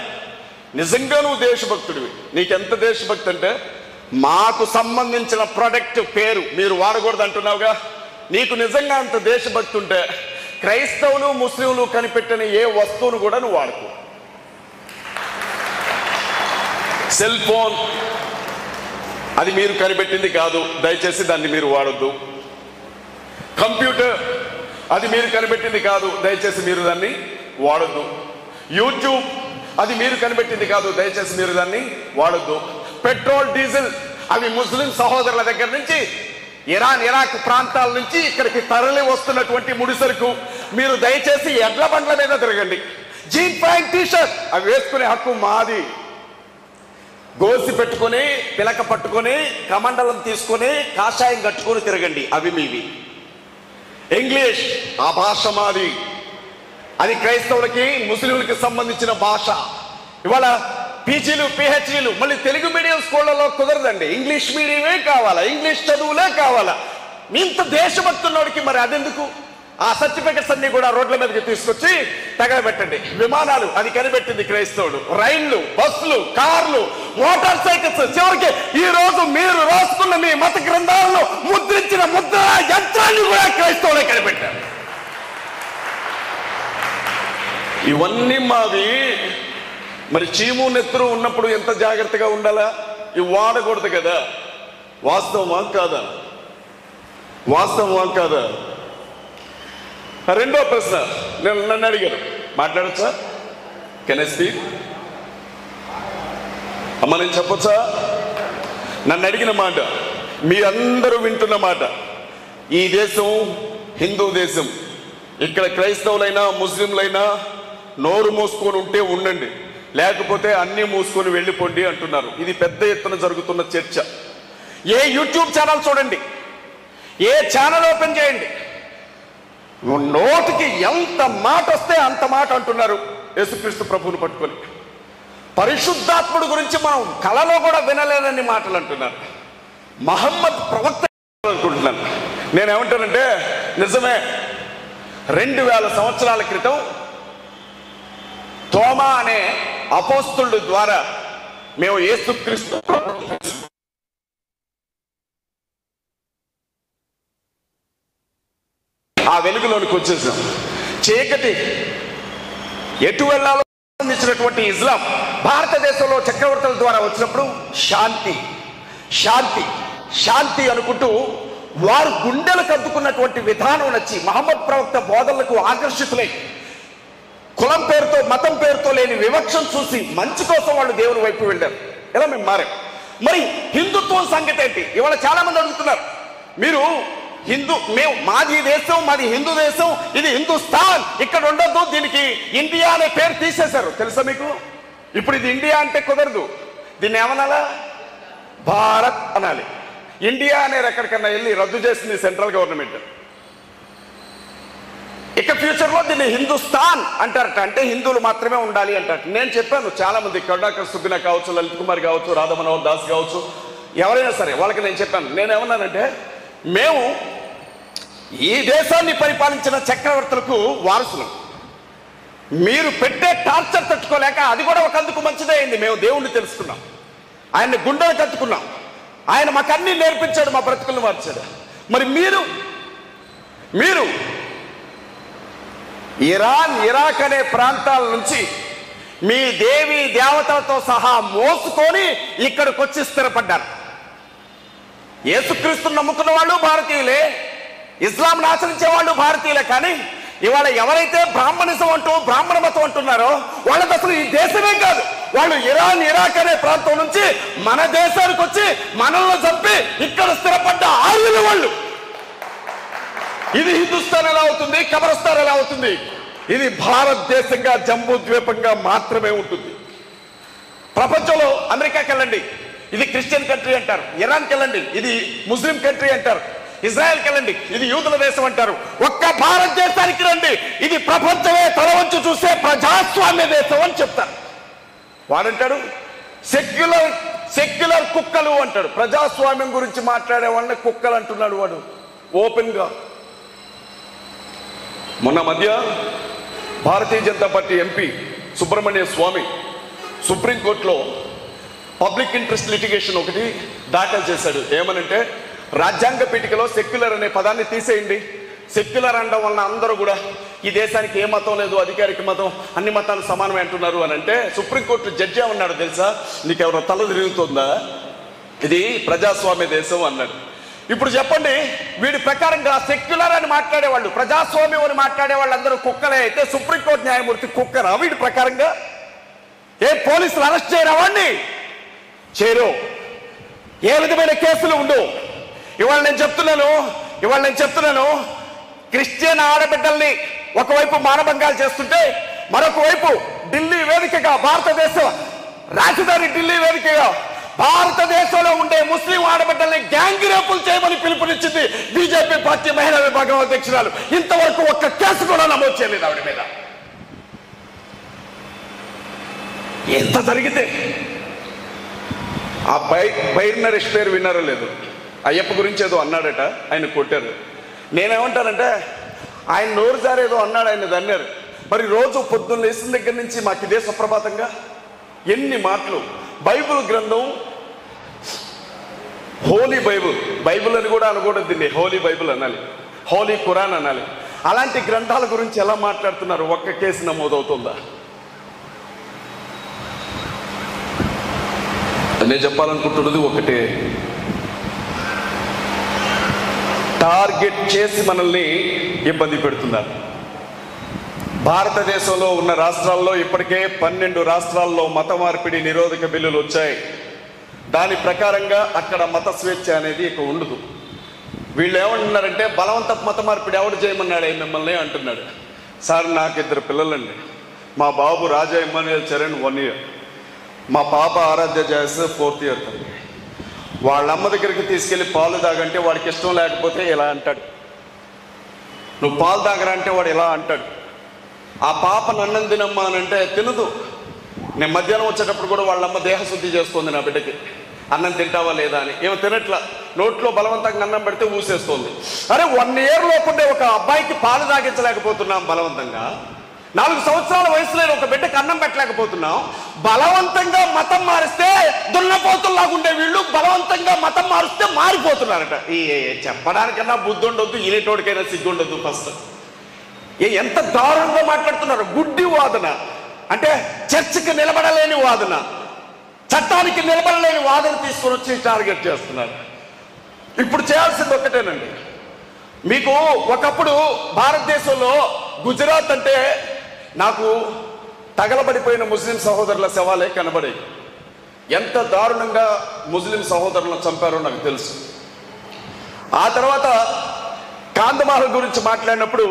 నిజంగా నువ్వు దేశభక్తుడివి. నీకెంత దేశభక్తి అంటే మాకు సంబంధించిన ప్రొడక్ట్ పేరు మీరు వాడకూడదు అంటున్నావుగా. నీకు నిజంగా అంత దేశభక్తి ఉంటే క్రైస్తవులు ముస్లింలు కనిపెట్టిన ఏ వస్తువును కూడా నువ్వు వాడుకో. సెల్ ఫోన్ అది మీరు కనిపెట్టింది కాదు, దయచేసి దాన్ని మీరు వాడొద్దు. కంప్యూటర్ అది మీరు కనిపెట్టింది కాదు, దయచేసి మీరు దాన్ని వాడొద్దు. యూట్యూబ్ అది మీరు కనిపెట్టింది కాదు, దయచేసి మీరు దాన్ని వాడొద్దు. పెట్రోల్ డీజిల్ అవి ముస్లిం సహోదరుల దగ్గర నుంచి ఇరాక్ ప్రాంతాల నుంచి ఇక్కడికి తరలి వస్తున్నటువంటి ముడిసరుకు. మీరు దయచేసి ఎడ్ల బండ్ల మీద తిరగండి. జీన్ ప్యాంట్ టీషర్ట్ అవి వేసుకునే హక్కు మాది. గోసి పెట్టుకొని పిలక పట్టుకొని కమండలం తీసుకొని కాషాయం కట్టుకొని తిరగండి, అవి మీవి. ఇంగ్లీష్ ఆ భాష మాది. అది క్రైస్తవులకి ముస్లింలకి సంబంధించిన భాష. ఇవాళ పీజీలు పిహెచ్డీలు మళ్ళీ తెలుగు మీడియం స్కూళ్ళలో కుదరదండి, ఇంగ్లీష్ మీడియమే కావాలా, ఇంగ్లీష్ చదువులే కావాలా. ఇంత దేశభక్తున్నోడికి మరి అదెందుకు? ఆ సర్టిఫికెట్స్ అన్ని కూడా రోడ్ల మీదకి తీసుకొచ్చి తగలబెట్టండి. విమానాలు అది కనిపెట్టింది క్రైస్తవుడు. రైళ్లు, బస్సులు, కార్లు, మోటార్ సైకిల్స్, చివరికి ఈ రోజు మీరు రాసుకున్న మీ మత గ్రంథాలను ముద్రించిన ముద్ర యంత్రాన్ని కూడా క్రైస్తవులే కనిపెట్టారు. ఇవన్నీ మావి. మరి చీము నెత్తురు ఉన్నప్పుడు ఎంత జాగ్రత్తగా ఉండాలా? ఇవి వాడకూడదు కదా. వాస్తవమా కాదా? వాస్తవమా కాదా? రెండో ప్రశ్న నన్ను అడిగారు, మాట్లాడచ్చా? Can I speak? అమ్మ నేను చెప్పొచ్చా? నన్ను అడిగిన మాట మీ అందరూ వింటున్న మాట. ఈ దేశం హిందూ దేశం. ఇక్కడ క్రైస్తవులైనా ముస్లింలైనా నోరు మూసుకొని ఉంటే ఉండండి, లేకపోతే అన్నీ మూసుకొని వెళ్ళిపోండి అంటున్నారు. ఇది పెద్ద ఎత్తున జరుగుతున్న చర్చ. ఏ యూట్యూబ్ ఛానల్ చూడండి, ఏ ఛానల్ ఓపెన్ చేయండి, నోటికి ఎంత మాట వస్తే అంత మాట అంటున్నారు యేసుక్రీస్తు ప్రభువుని పట్టుకొని. పరిశుద్ధాత్ముడు గురించి మనం కలలో కూడా వినలేనని మాటలు అంటున్నారు. మహమ్మద్ ప్రవక్త అనుకుంటున్నాను. నేనేమంటానంటే నిజమే, 2000 సంవత్సరాల క్రితం తోమా అనే అపోస్తలుడు ద్వారా మేము యేసుక్రీస్తు ఆ వెలుగులోనికి వచ్చేసాం. చీకటి ఎటు వెళ్ళాలో సంబంధించినటువంటి ఇస్లాం భారతదేశంలో చక్రవర్తుల ద్వారా వచ్చినప్పుడు శాంతి శాంతి శాంతి అనుకుంటూ వారు గుండెలకు అద్దుకున్నటువంటి విధానం నచ్చి మహమ్మద్ ప్రవక్త బోధనలకు ఆకర్షితులై కులం పేరుతో మతం పేరుతో లేని వివక్షను చూసి మంచి కోసం వాళ్ళు దేవుని వైపు వెళ్ళారు. ఇలా మేము మారాం. మరి హిందుత్వం సంగతి ఏంటి? ఇవాళ చాలా మంది అడుగుతున్నారు, మీరు మాది దేశం, మాది హిందూ దేశం, ఇది హిందుస్థాన్, ఇక్కడ ఉండొద్దు, దీనికి ఇండియా అనే పేరు తీసేశారు. తెలుసా మీకు? ఇప్పుడు ఇది ఇండియా అంటే కుదరదు, దీన్ని ఏమనాలా? భారత్ అనాలి. ఇండియా అనేది ఎక్కడికన్నా వెళ్ళి రద్దు చేసింది సెంట్రల్ గవర్నమెంట్. ఇక ఫ్యూచర్ లో దీన్ని హిందుస్థాన్ అంటారట, అంటే హిందువులు మాత్రమే ఉండాలి అంటారట. నేను చెప్పాను, చాలా మంది కరుణాకర్ సుబ్బిన కావచ్చు, లలిత్ కుమార్ కావచ్చు, రాధా మనోహర్ దాస్ కావచ్చు, ఎవరైనా సరే వాళ్ళకి నేను చెప్పాను, నేనేమన్నానంటే మేము ఈ దేశాన్ని పరిపాలించిన చక్రవర్తులకు వారసులం. మీరు పెట్టే టార్చర్ తట్టుకోలేక, అది కూడా ఒక అందుకు మంచిదే అయింది, మేము దేవుణ్ణి తెలుసుకున్నాం, ఆయన్ని గుండెలు కట్టుకున్నాం, ఆయన మాకు అన్ని నేర్పించాడు, మా బ్రతుకులను మార్చాడు. మరి మీరు ఇరాన్, ఇరాక్ అనే ప్రాంతాల నుంచి మీ దేవి దేవతలతో సహా మోసుకొని ఇక్కడికి వచ్చి స్థిరపడ్డారు. యేసుక్రీస్తుని నమ్ముకున్న వాళ్ళు భారతీయులే, ఇస్లాంను ఆచరించే వాళ్ళు భారతీయులే. కానీ ఇవాళ ఎవరైతే బ్రాహ్మణిజం అంటూ బ్రాహ్మణ మతం అంటున్నారో వాళ్ళకి అసలు ఈ దేశమే కాదు. వాళ్ళు ఇరాన్, ఇరాక్ అనే ప్రాంతం నుంచి మన దేశానికి వచ్చి మనల్ని చంపి ఇక్కడ స్థిరపడ్డ ఆర్యులు వాళ్ళు. ఇది హిందుస్థాన్ ఎలా అవుతుంది? కబరస్థాన్ ఎలా అవుతుంది? ఇది భారతదేశంగా జంబూ ద్వీపంగా మాత్రమే ఉంటుంది. ప్రపంచంలో అమెరికాకి వెళ్ళండి, ఇది క్రిస్టియన్ కంట్రీ అంటారు. ఇరాన్కి వెళ్ళండి, ఇది ముస్లిం కంట్రీ అంటారు. ఇజ్రాయెల్కి వెళ్ళండి, ఇది యూదుల దేశం అంటారు. ఒక్క భారతదేశానికి రండి, ఇది ప్రపంచమే తల వంచి చూసే ప్రజాస్వామ్య దేశం అని చెప్తారు. వాడంటాడు సెక్యులర్ కుక్కలు అంటాడు. ప్రజాస్వామ్యం గురించి మాట్లాడే వాళ్ళని కుక్కలు అంటున్నాడు వాడు ఓపెన్ గా. మొన్న మధ్య భారతీయ జనతా పార్టీ ఎంపీ సుబ్రహ్మణ్య స్వామి సుప్రీంకోర్టులో పబ్లిక్ ఇంట్రెస్ట్ లిటిగేషన్ ఒకటి దాఖలు చేశాడు. ఏమనంటే రాజ్యాంగ పీఠికలో సెక్యులర్ అనే పదాన్ని తీసేయండి. సెక్యులర్ అనడం వలన అందరూ కూడా ఈ దేశానికి ఏ మతం లేదు, అధికారిక మతం, అన్ని మతాలు సమానమే అంటున్నారు అని అంటే సుప్రీంకోర్టు జడ్జి ఏమన్నాడు తెలుసా? నీకెవరో తల తిరుగుతుందా? ఇది ప్రజాస్వామ్య దేశం అన్నాడు. ఇప్పుడు చెప్పండి, వీడి ప్రకారంగా సెక్యులర్ అని మాట్లాడేవాళ్ళు, ప్రజాస్వామ్యం అని మాట్లాడే వాళ్ళు అందరూ కుక్కలే అయితే సుప్రీంకోర్టు న్యాయమూర్తి కుక్కరా వీడి ప్రకారంగా? ఏ పోలీసులు అరెస్ట్ చేయరా వాడిని? చేయరు. ఏ విధమైన కేసులు ఉండవు. ఇవాళ నేను చెప్తున్నాను క్రిస్టియన్ ఆడబిడ్డల్ని ఒకవైపు మానభంగాలు చేస్తుంటే మరొక వైపు ఢిల్లీ వేదికగా, భారతదేశ రాజధాని ఢిల్లీ వేదికగా భారతదేశంలో ఉండే ముస్లిం ఆడబిడ్డల్ని గ్యాంగ్ రేపులు చేయమని పిలుపునిచ్చింది బీజేపీ పార్టీ మహిళా విభాగం అధ్యక్షురాలు. ఇంతవరకు ఒక్క కేసు కూడా నమోదు చేయలేదు ఆవిడ మీద. ఎంత జరిగితే ఆ బైర్ నరేష్ పేరు విన్నారో లేదు, అయ్యప్ప గురించి ఏదో అన్నాడట, ఆయన కొట్టారు. నేనేమంటానంటే ఆయన నోరు జారేదో అన్నాడు, ఆయన దన్నారు. మరి రోజు పొద్దున్న లేచిన దగ్గర నుంచి మాకు ఇదే సుప్రభాతంగా ఎన్ని మాటలు. బైబిల్ గ్రంథం హోలీ బైబిల్ అని కూడా అనకూడదు, దీన్ని హోలీ బైబిల్ అనాలి, హోలీ ఖురాన్ అనాలి. అలాంటి గ్రంథాల గురించి ఎలా మాట్లాడుతున్నారు? ఒక్క కేసు నమోదవుతుందా? నేను చెప్పాలనుకుంటున్నది ఒకటే, టార్గెట్ చేసి మనల్ని ఇబ్బంది పెడుతున్నారు. భారతదేశంలో ఉన్న రాష్ట్రాల్లో ఇప్పటికే 12 రాష్ట్రాల్లో మత మార్పిడి నిరోధక బిల్లులు వచ్చాయి. దాని ప్రకారంగా అక్కడ మత స్వేచ్ఛ అనేది ఇక ఉండదు. వీళ్ళు ఏమంటున్నారంటే బలవంతపు మత మార్పిడి ఎవడు చేయమన్నాడు మిమ్మల్ని అంటున్నాడు. సార్, నాకు 2 పిల్లలండి. మా బాబు రాజా ఇమ్మానుయేల్ చరణ్ 1 year, మా పాప ఆరాధ్య జాస్ 4th year. వాళ్ళ అమ్మ దగ్గరికి తీసుకెళ్లి పాలు తాగంటే వాడికి ఇష్టం లేకపోతే ఇలా అంటాడు, నువ్వు పాలు తాగరా అంటే వాడు ఇలా అంటాడు. ఆ పాప అన్నం తినమ్మా అని అంటే తినదు. నేను మధ్యాహ్నం వచ్చేటప్పుడు కూడా వాళ్ళమ్మ దేహశుద్ధి చేస్తుంది నా బిడ్డకి, అన్నం తింటావా లేదా అని. ఏమో తినట్లా, నోట్లో బలవంతంగా అన్నం పెడితే ఊసేస్తుంది. అరే 1 year లోపుండే ఒక అబ్బాయికి పాలు తాగించలేకపోతున్నాం బలవంతంగా, 4 సంవత్సరాల వయసులో ఒక బిడ్డకి అన్నం పెట్టలేకపోతున్నాం. బలవంతంగా మతం మారిస్తే దున్నపోతుల్లాగా ఉండే వీళ్ళు బలవంతంగా మతం మారిస్తే మారిపోతున్నారట. ఈ చెప్పడానికన్నా బుద్ధి ఉండొద్దు, ఈనేటోడికైనా సిగ్గు ఉండొద్దు. ఫస్ట్ ఎంత దారుణంగా మాట్లాడుతున్నారు. గుడ్డి వాదన అంటే చర్చకి నిలబడలేని వాదన, చట్టానికి నిలబడలేని వాదన తీసుకొని వచ్చి టార్గెట్ చేస్తున్నారు. ఇప్పుడు చేయాల్సింది ఒక్కటేనండి. మీకు ఒకప్పుడు భారతదేశంలో గుజరాత్ అంటే నాకు తగలబడిపోయిన ముస్లిం సహోదరుల శవాలే కనబడేవి. ఎంత దారుణంగా ముస్లిం సహోదరులను చంపారో నాకు తెలుసు. ఆ తర్వాత కాంధమాల్ గురించి మాట్లాడినప్పుడు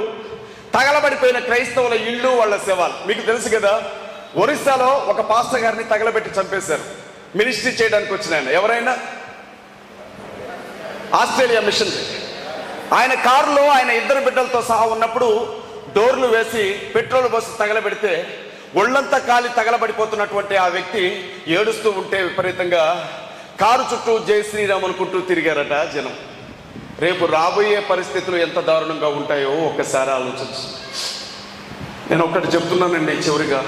తగలబడిపోయిన క్రైస్తవుల ఇళ్ళు, వాళ్ళ శవాలు మీకు తెలుసు కదా. ఒరిస్సాలో ఒక పాస్టర్ గారిని తగలబెట్టి చంపేశారు, మినిస్ట్రీ చేయడానికి వచ్చిన ఆయన. ఎవరైనా ఆస్ట్రేలియా మిషన్. ఆయన కారులో ఆయన 2 బిడ్డలతో సహా ఉన్నప్పుడు డోర్లు వేసి పెట్రోల్ పోసి తగలబెడితే ఒళ్ళంతా కాలి తగలబడిపోతున్నటువంటి ఆ వ్యక్తి ఏడుస్తూ ఉంటే విపరీతంగా కారు చుట్టూ జై శ్రీరామ్ అనుకుంటూ తిరిగారట జనం. రేపు రాబోయే పరిస్థితులు ఎంత దారుణంగా ఉంటాయో ఒక్కసారి ఆలోచించు. నేను ఒక్కటి చెప్తున్నానండి చివరిగా,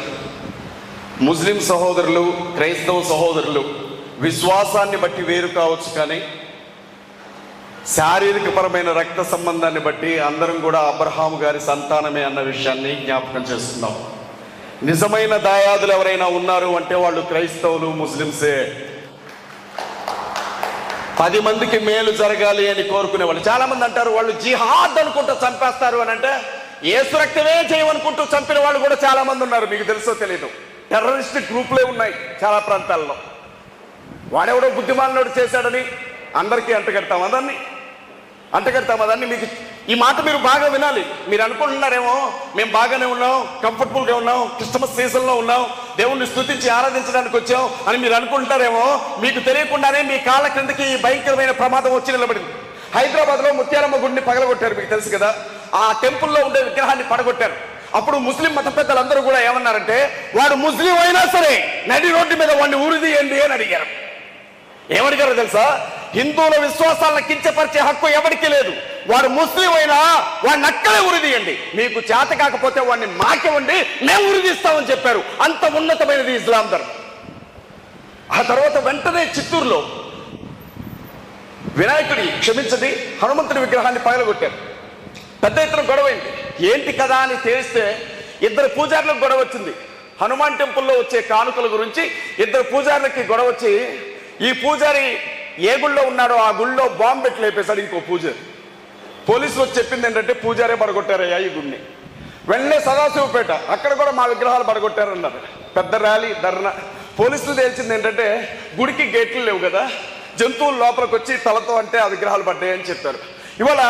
ముస్లిం సహోదరులు, క్రైస్తవ సహోదరులు విశ్వాసాన్ని బట్టి వేరు కావచ్చు, కానీ శారీరక పరమైన రక్త సంబంధాన్ని బట్టి అందరం కూడా అబ్రహాము గారి సంతానమే అన్న విషయాన్ని జ్ఞాపకం చేస్తున్నాం. నిజమైన దాయాదులు ఎవరైనా ఉన్నారు అంటే వాళ్ళు క్రైస్తవులు, ముస్లింసే. 10 మందికి మేలు జరగాలి అని కోరుకునే వాళ్ళు. చాలా మంది అంటారు వాళ్ళు జిహాద్ అనుకుంటూ చంపేస్తారు అని అంటే, యేసు రక్తమే చేయమనుకుంటూ చంపిన వాళ్ళు కూడా చాలా మంది ఉన్నారు. మీకు తెలుసో తెలియదు, టెర్రరిస్ట్ గ్రూపులే ఉన్నాయి చాలా ప్రాంతాల్లో. వాడెవడో బుద్ధిమాలినోడు చేశాడని అందరికీ అంటగడతాం అదాన్ని. మీకు ఈ మాట మీరు బాగా వినాలి. మీరు అనుకుంటున్నారేమో మేము బాగానే ఉన్నాం, కంఫర్టబుల్గా ఉన్నాం, క్రిస్టమస్ సీజన్లో ఉన్నాం, దేవుణ్ణి స్తుతించి ఆరాధించడానికి వచ్చాం అని మీరు అనుకుంటున్నారేమో. మీకు తెలియకుండానే మీ కాళ్ళ క్రిందకి ఈ భయంకరమైన ప్రమాదం వచ్చి నిలబడింది. హైదరాబాద్లో ముత్యాలమ్మ గుడిని పగలగొట్టారు, మీకు తెలుసు కదా. ఆ టెంపుల్లో ఉండే విగ్రహాన్ని పడగొట్టారు. అప్పుడు ముస్లిం మత పెద్దలందరూ కూడా ఏమన్నారంటే, వాడు ముస్లిం అయినా సరే నడి రోడ్డు మీద వాడిని ఉరిదీయండి అని అడిగారు. ఏమడిగారో తెలుసా? హిందువుల విశ్వాసాలను కించపరిచే హక్కు ఎవరికి లేదు. వాడు ముస్లిం అయినా వాడిని అక్కడే ఉరిదీయండి, మీకు చేత కాకపోతే వాడిని మాకివ్వండి, మేము ఉరిదీస్తామని చెప్పారు. అంత ఉన్నతమైనది ఇస్లాం ధర్మం. ఆ తర్వాత వెంటనే చిత్తూరులో వినాయకుడి క్షమించది హనుమంతుడి విగ్రహాన్ని పగలగొట్టారు. పెద్ద ఎత్తున గొడవైంది. ఏంటి కదా అని తెలిస్తే ఇద్దరు పూజారులకు గొడవ వచ్చింది. హనుమాన్ టెంపుల్లో వచ్చే కానుకల గురించి ఇద్దరు పూజారులకి గొడవ వచ్చి, ఈ పూజారి ఏ గుళ్ళో ఉన్నాడో ఆ గుళ్ళో బాంబు పెట్టి లేపేశాడు ఇంకో పూజారి. పోలీసులు వచ్చి చెప్పింది ఏంటంటే పూజారే పడగొట్టారయ్యా ఈ గుడిని. వెంటనే సదాశివపేట అక్కడ కూడా మా విగ్రహాలు పడగొట్టారన్నారు. పెద్ద ర్యాలీ ధర్నా. పోలీసులు తేల్చింది ఏంటంటే గుడికి గేట్లు లేవు కదా, జంతువులు లోపలికి వచ్చి తలతో అంటే ఆ విగ్రహాలు పడ్డాయని చెప్పారు. ఇవాళ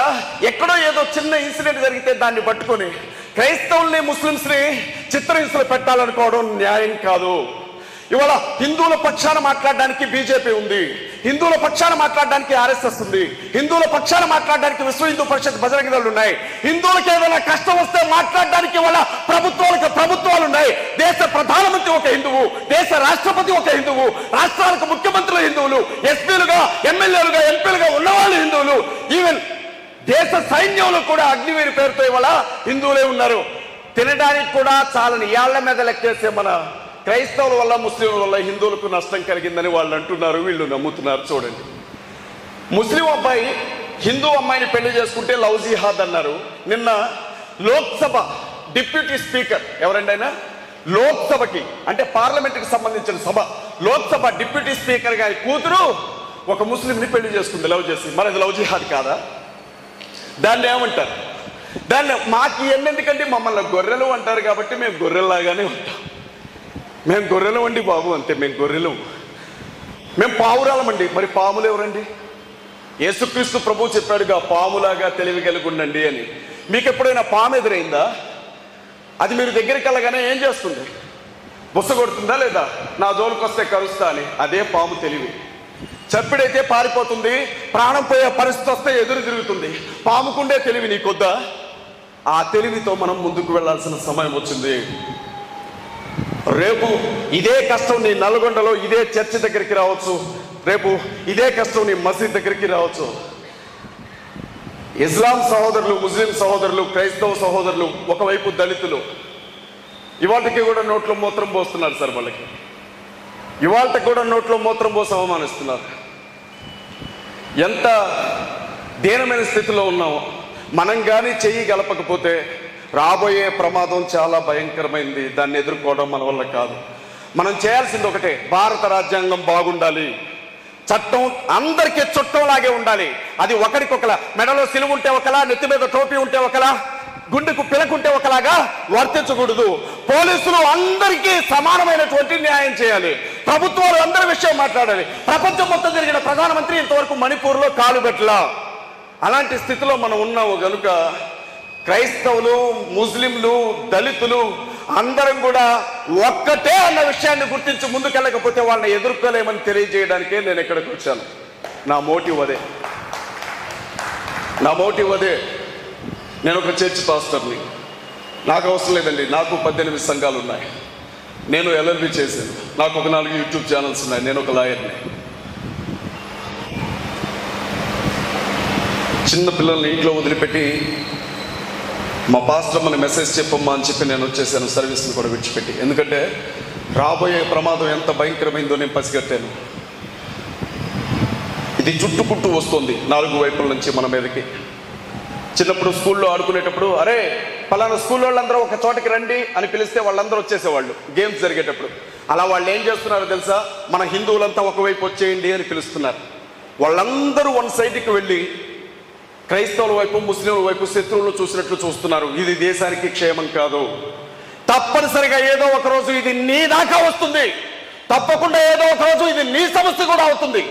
ఎక్కడో ఏదో చిన్న ఇన్సిడెంట్ జరిగితే దాన్ని పట్టుకొని క్రైస్తవుల్ని ముస్లింస్ని చిత్రహింసలు పెట్టాలనుకోవడం న్యాయం కాదు. ఇవాళ హిందువుల పక్షాన మాట్లాడడానికి బీజేపీ ఉంది, హిందువుల పక్షాన మాట్లాడడానికి ఆర్ఎస్ఎస్ ఉంది, హిందువుల పక్షాన మాట్లాడడానికి విశ్వ హిందూ పరిషత్ బజరంగ దళాలు ఉన్నాయి. హిందువులకు ఏదైనా కష్టం వస్తే మాట్లాడడానికి వాళ్ళ ప్రభుత్వాలు ఉన్నాయి. దేశ ప్రధానమంత్రి ఒక హిందువు, దేశ రాష్ట్రపతి ఒక హిందువు, రాష్ట్రాలకు ముఖ్యమంత్రులు హిందువులు, ఎస్పీలుగా ఎమ్మెల్యేలుగా ఎంపీలుగా ఉన్నవాళ్ళు హిందువులు, ఈవెన్ దేశ సైన్యంలో కూడా అగ్నివీరి పేరుతో ఇవాళ హిందువులే ఉన్నారు. తినడానికి కూడా చాలని ఏళ్ల మీద లెక్కేసే మన క్రైస్తవుల వల్ల ముస్లింల వల్ల హిందువులకు నష్టం కలిగిందని వాళ్ళు అంటున్నారు, వీళ్ళు నమ్ముతున్నారు. చూడండి, ముస్లిం అబ్బాయి హిందూ అమ్మాయిని పెళ్లి చేసుకుంటే లవ్ జిహాద్ అన్నారు. నిన్న లోక్సభ డిప్యూటీ స్పీకర్ ఎవరండి ఆయన, లోక్సభకి అంటే పార్లమెంట్కి సంబంధించిన సభ, లోక్సభ డిప్యూటీ స్పీకర్ గారి కూతురు ఒక ముస్లింని పెళ్లి చేసుకుంది లవ్ చేసి. మరి అది లవ్ జిహాద్ కాదా? దాన్ని ఏమంటారు? దాన్ని మాకు ఎందుకంటే మమ్మల్ని గొర్రెలు అంటారు కాబట్టి మేము గొర్రెల్లాగానే ఉంటాం. మేము గొర్రెలు అండి బాబు, అంతే. మేము గొర్రెలు, మేము పావురాలమండి. మరి పాములు ఎవరండి? యేసుక్రీస్తు ప్రభు చెప్పాడుగా పాములాగా తెలివి కలిగి ఉండండి అని. మీకు ఎప్పుడైనా పాము ఎదురైందా? అది మీరు దగ్గరికి వెళ్ళగానే ఏం చేస్తుంది? బుస్స కొడుతుందా లేదా? నా జోలికి వస్తే కరుస్తా అని. అదే పాము తెలివి. చప్పిడైతే పారిపోతుంది, ప్రాణం పోయే పరిస్థితి వస్తే ఎదురు తిరుగుతుంది. పాముకుండే తెలివి నీకొద్దా? ఆ తెలివితో మనం ముందుకు వెళ్లాల్సిన సమయం వచ్చింది. రేపు ఇదే కష్టం నీ నల్గొండలో ఇదే చర్చి దగ్గరికి రావచ్చు, రేపు ఇదే కష్టం నీ మసీద్ దగ్గరికి రావచ్చు. ఇస్లాం సహోదరులు, ముస్లిం సహోదరులు, క్రైస్తవ సహోదరులు, ఒకవైపు దళితులు ఇవాళకి కూడా నోట్లో మూత్రం పోస్తున్నారు సార్. వాళ్ళకి ఇవాళకి కూడా నోట్లో మూత్రం పోసి అవమానిస్తున్నారు. ఎంత దీనమైన స్థితిలో ఉన్నామో. మనం కానీ చెయ్యి గలపకపోతే రాబోయే ప్రమాదం చాలా భయంకరమైంది. దాన్ని ఎదుర్కోవడం మన వల్ల కాదు. మనం చేయాల్సింది ఒకటే, భారత రాజ్యాంగం బాగుండాలి, చట్టం అందరికీ చుట్టంలాగే ఉండాలి. అది ఒకరికొకలా, మెడలో సిలువ ఉంటే ఒకలా, నెత్తి మీద టోపీ ఉంటే ఒకలా, గుండెకు పిలకుంటే ఒకలాగా వర్తించకూడదు. పోలీసులు అందరికీ సమానమైనటువంటి న్యాయం చేయాలి. ప్రభుత్వాలు అందరి విషయం మాట్లాడాలి. ప్రపంచం మొత్తం జరిగిన ప్రధానమంత్రి ఇంతవరకు మణిపూర్లో కాలు పెట్టలా. అలాంటి స్థితిలో మనం ఉన్నాము కనుక క్రైస్తవులు, ముస్లింలు, దళితులు అందరం కూడా ఒక్కటే అన్న విషయాన్ని గుర్తించి ముందుకెళ్ళకపోతే వాళ్ళని ఎదుర్కోలేమని తెలియజేయడానికే నేను ఇక్కడికి వచ్చాను. నా మోటివ్ అదే. నేను ఒక చర్చ్ పాస్టర్ని. నాకు అవసరం లేదండి, నాకు 18 సంఘాలు ఉన్నాయి. నేను ఎల్ఎల్బి చేశాను, నాకు ఒక 4 యూట్యూబ్ ఛానల్స్ ఉన్నాయి, నేను ఒక లాయర్ని. చిన్న పిల్లల్ని ఇంట్లో వదిలిపెట్టి మా పాస్టర్ మన మెసేజ్ చెప్పమ్మా అని చెప్పి నేను వచ్చేసాను, సర్వీస్ని కూడా విడిచిపెట్టి. ఎందుకంటే రాబోయే ప్రమాదం ఎంత భయంకరమైందో నేను పసిగట్టాను. ఇది చుట్టుకుంటూ వస్తుంది 4 వైపుల నుంచి మన మీదకి. చిన్నప్పుడు స్కూల్లో ఆడుకునేటప్పుడు అరే పలానా స్కూల్ వాళ్ళందరూ ఒక చోటకి రండి అని పిలిస్తే వాళ్ళందరూ వచ్చేసేవాళ్ళు గేమ్స్ జరిగేటప్పుడు. అలా వాళ్ళు ఏం చేస్తున్నారో తెలుసా? మన హిందువులంతా ఒకవైపు వచ్చేయండి అని పిలుస్తున్నారు. వాళ్ళందరూ వన్ సైడ్కి వెళ్ళి క్రైస్తవుల వైపు, ముస్లింల వైపు శత్రువులు చూసినట్లు చూస్తున్నారు. ఇది దేశానికి క్షేమం కాదు. తప్పనిసరిగా ఏదో ఒక రోజు ఇది నీ దాకా వస్తుంది. తప్పకుండా ఏదో ఒక రోజు ఇది నీ సమస్య కూడా అవుతుంది.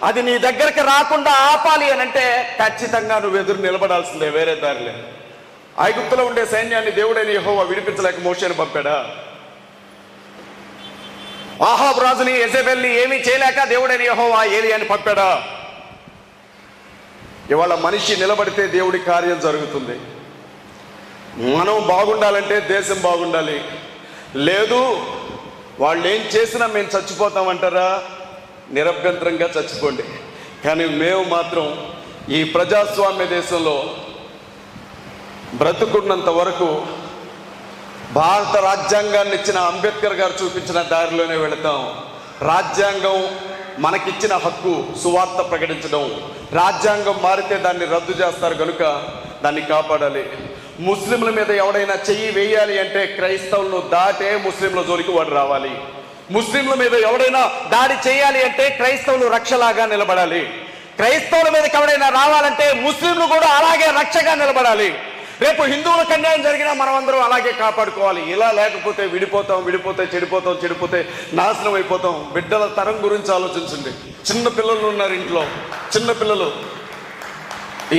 అది నీ దగ్గరికి రాకుండా ఆపాలి అని అంటే ఖచ్చితంగా నువ్వు ఎదురు నిలబడాల్సిందే, వేరే దారి లేదు. ఐగుప్తులో ఉండే సైన్యాన్ని దేవుడైన యెహోవా విడిపించలేక మోషేని పంపాడా? ఆహాబు రాజుని, యెజెబెల్ని ఏమీ చేయలేక దేవుడైన యెహోవా ఏలియాని పంపాడా? ఇవాళ మనిషి నిలబడితే దేవుడి కార్యం జరుగుతుంది. మనం బాగుండాలంటే దేశం బాగుండాలి. లేదు వాళ్ళు ఏం చేసినా మేము చచ్చిపోతామంటారా? నిరభ్యంతరంగా చచ్చిపోండి. కానీ మేము మాత్రం ఈ ప్రజాస్వామ్య దేశంలో బ్రతుకున్నంత వరకు భారత రాజ్యాంగాన్ని ఇచ్చిన అంబేద్కర్ గారు చూపించిన దారిలోనే వెళతాం. రాజ్యాంగం మనకిచ్చిన హక్కు సువార్త ప్రకటించడం. రాజ్యాంగం మారితే దాన్ని రద్దు చేస్తారు కనుక దాన్ని కాపాడాలి. ముస్లింల మీద ఎవడైనా చెయ్యి వేయాలి అంటే క్రైస్తవులను దాటే ముస్లింల జోలికి వాడు రావాలి. ముస్లింల మీద ఎవడైనా దాడి చేయాలి అంటే క్రైస్తవులు రక్షలాగా నిలబడాలి. క్రైస్తవుల మీదకి ఎవడైనా రావాలంటే ముస్లింలు కూడా అలాగే రక్షగా నిలబడాలి. రేపు హిందువులకు అన్యాయం జరిగినా మనం అందరం అలాగే కాపాడుకోవాలి. ఇలా లేకపోతే విడిపోతే చెడిపోతే నాశనం అయిపోతాం. బిడ్డల తరం గురించి ఆలోచించండి. చిన్న పిల్లలు ఉన్నారు ఇంట్లో, చిన్న పిల్లలు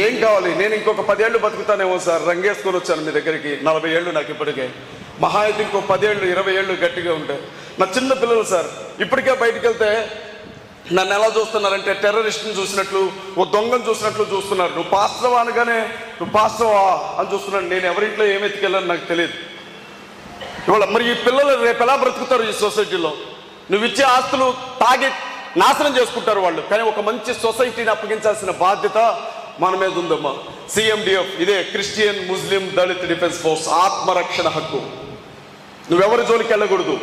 ఏం కావాలి? నేను ఇంకొక 10 ఏళ్ళు బతుకుతానేమో సార్, రంగేసుకొని వచ్చాను మీ దగ్గరికి. 40 ఏళ్ళు నాకు ఇప్పటికే. మహా అయితే ఇంకో 10 ఏళ్ళు 20 ఏళ్ళు గట్టిగా ఉంటాయి. నా చిన్న పిల్లలు సార్ ఇప్పటికే బయటికి వెళ్తే నన్ను ఎలా చూస్తున్నారంటే టెర్రరిస్ట్ని చూసినట్లు, ఓ దొంగను చూసినట్లు చూస్తున్నారు. నువ్వు పాస్టవా అనగానే నువ్వు పాస్టవా అని చూస్తున్నాడు. నేను ఎవరింట్లో ఏం ఎత్తుకెళ్ళాను నాకు తెలియదు. ఇవాళ మరి ఈ పిల్లలు రేపు ఎలా బ్రతుకుతారు ఈ సొసైటీలో? నువ్వు ఇచ్చే ఆస్తులు తాగి నాశనం చేసుకుంటారు వాళ్ళు. కానీ ఒక మంచి సొసైటీని అప్పగించాల్సిన బాధ్యత మన మీద ఉందమ్మా. CMDF ఇదే క్రిస్టియన్ ముస్లిం దళిత్ డిఫెన్స్ ఫోర్స్, ఆత్మరక్షణ హక్కు. నువ్వెవరి జోలికి వెళ్ళకూడదు.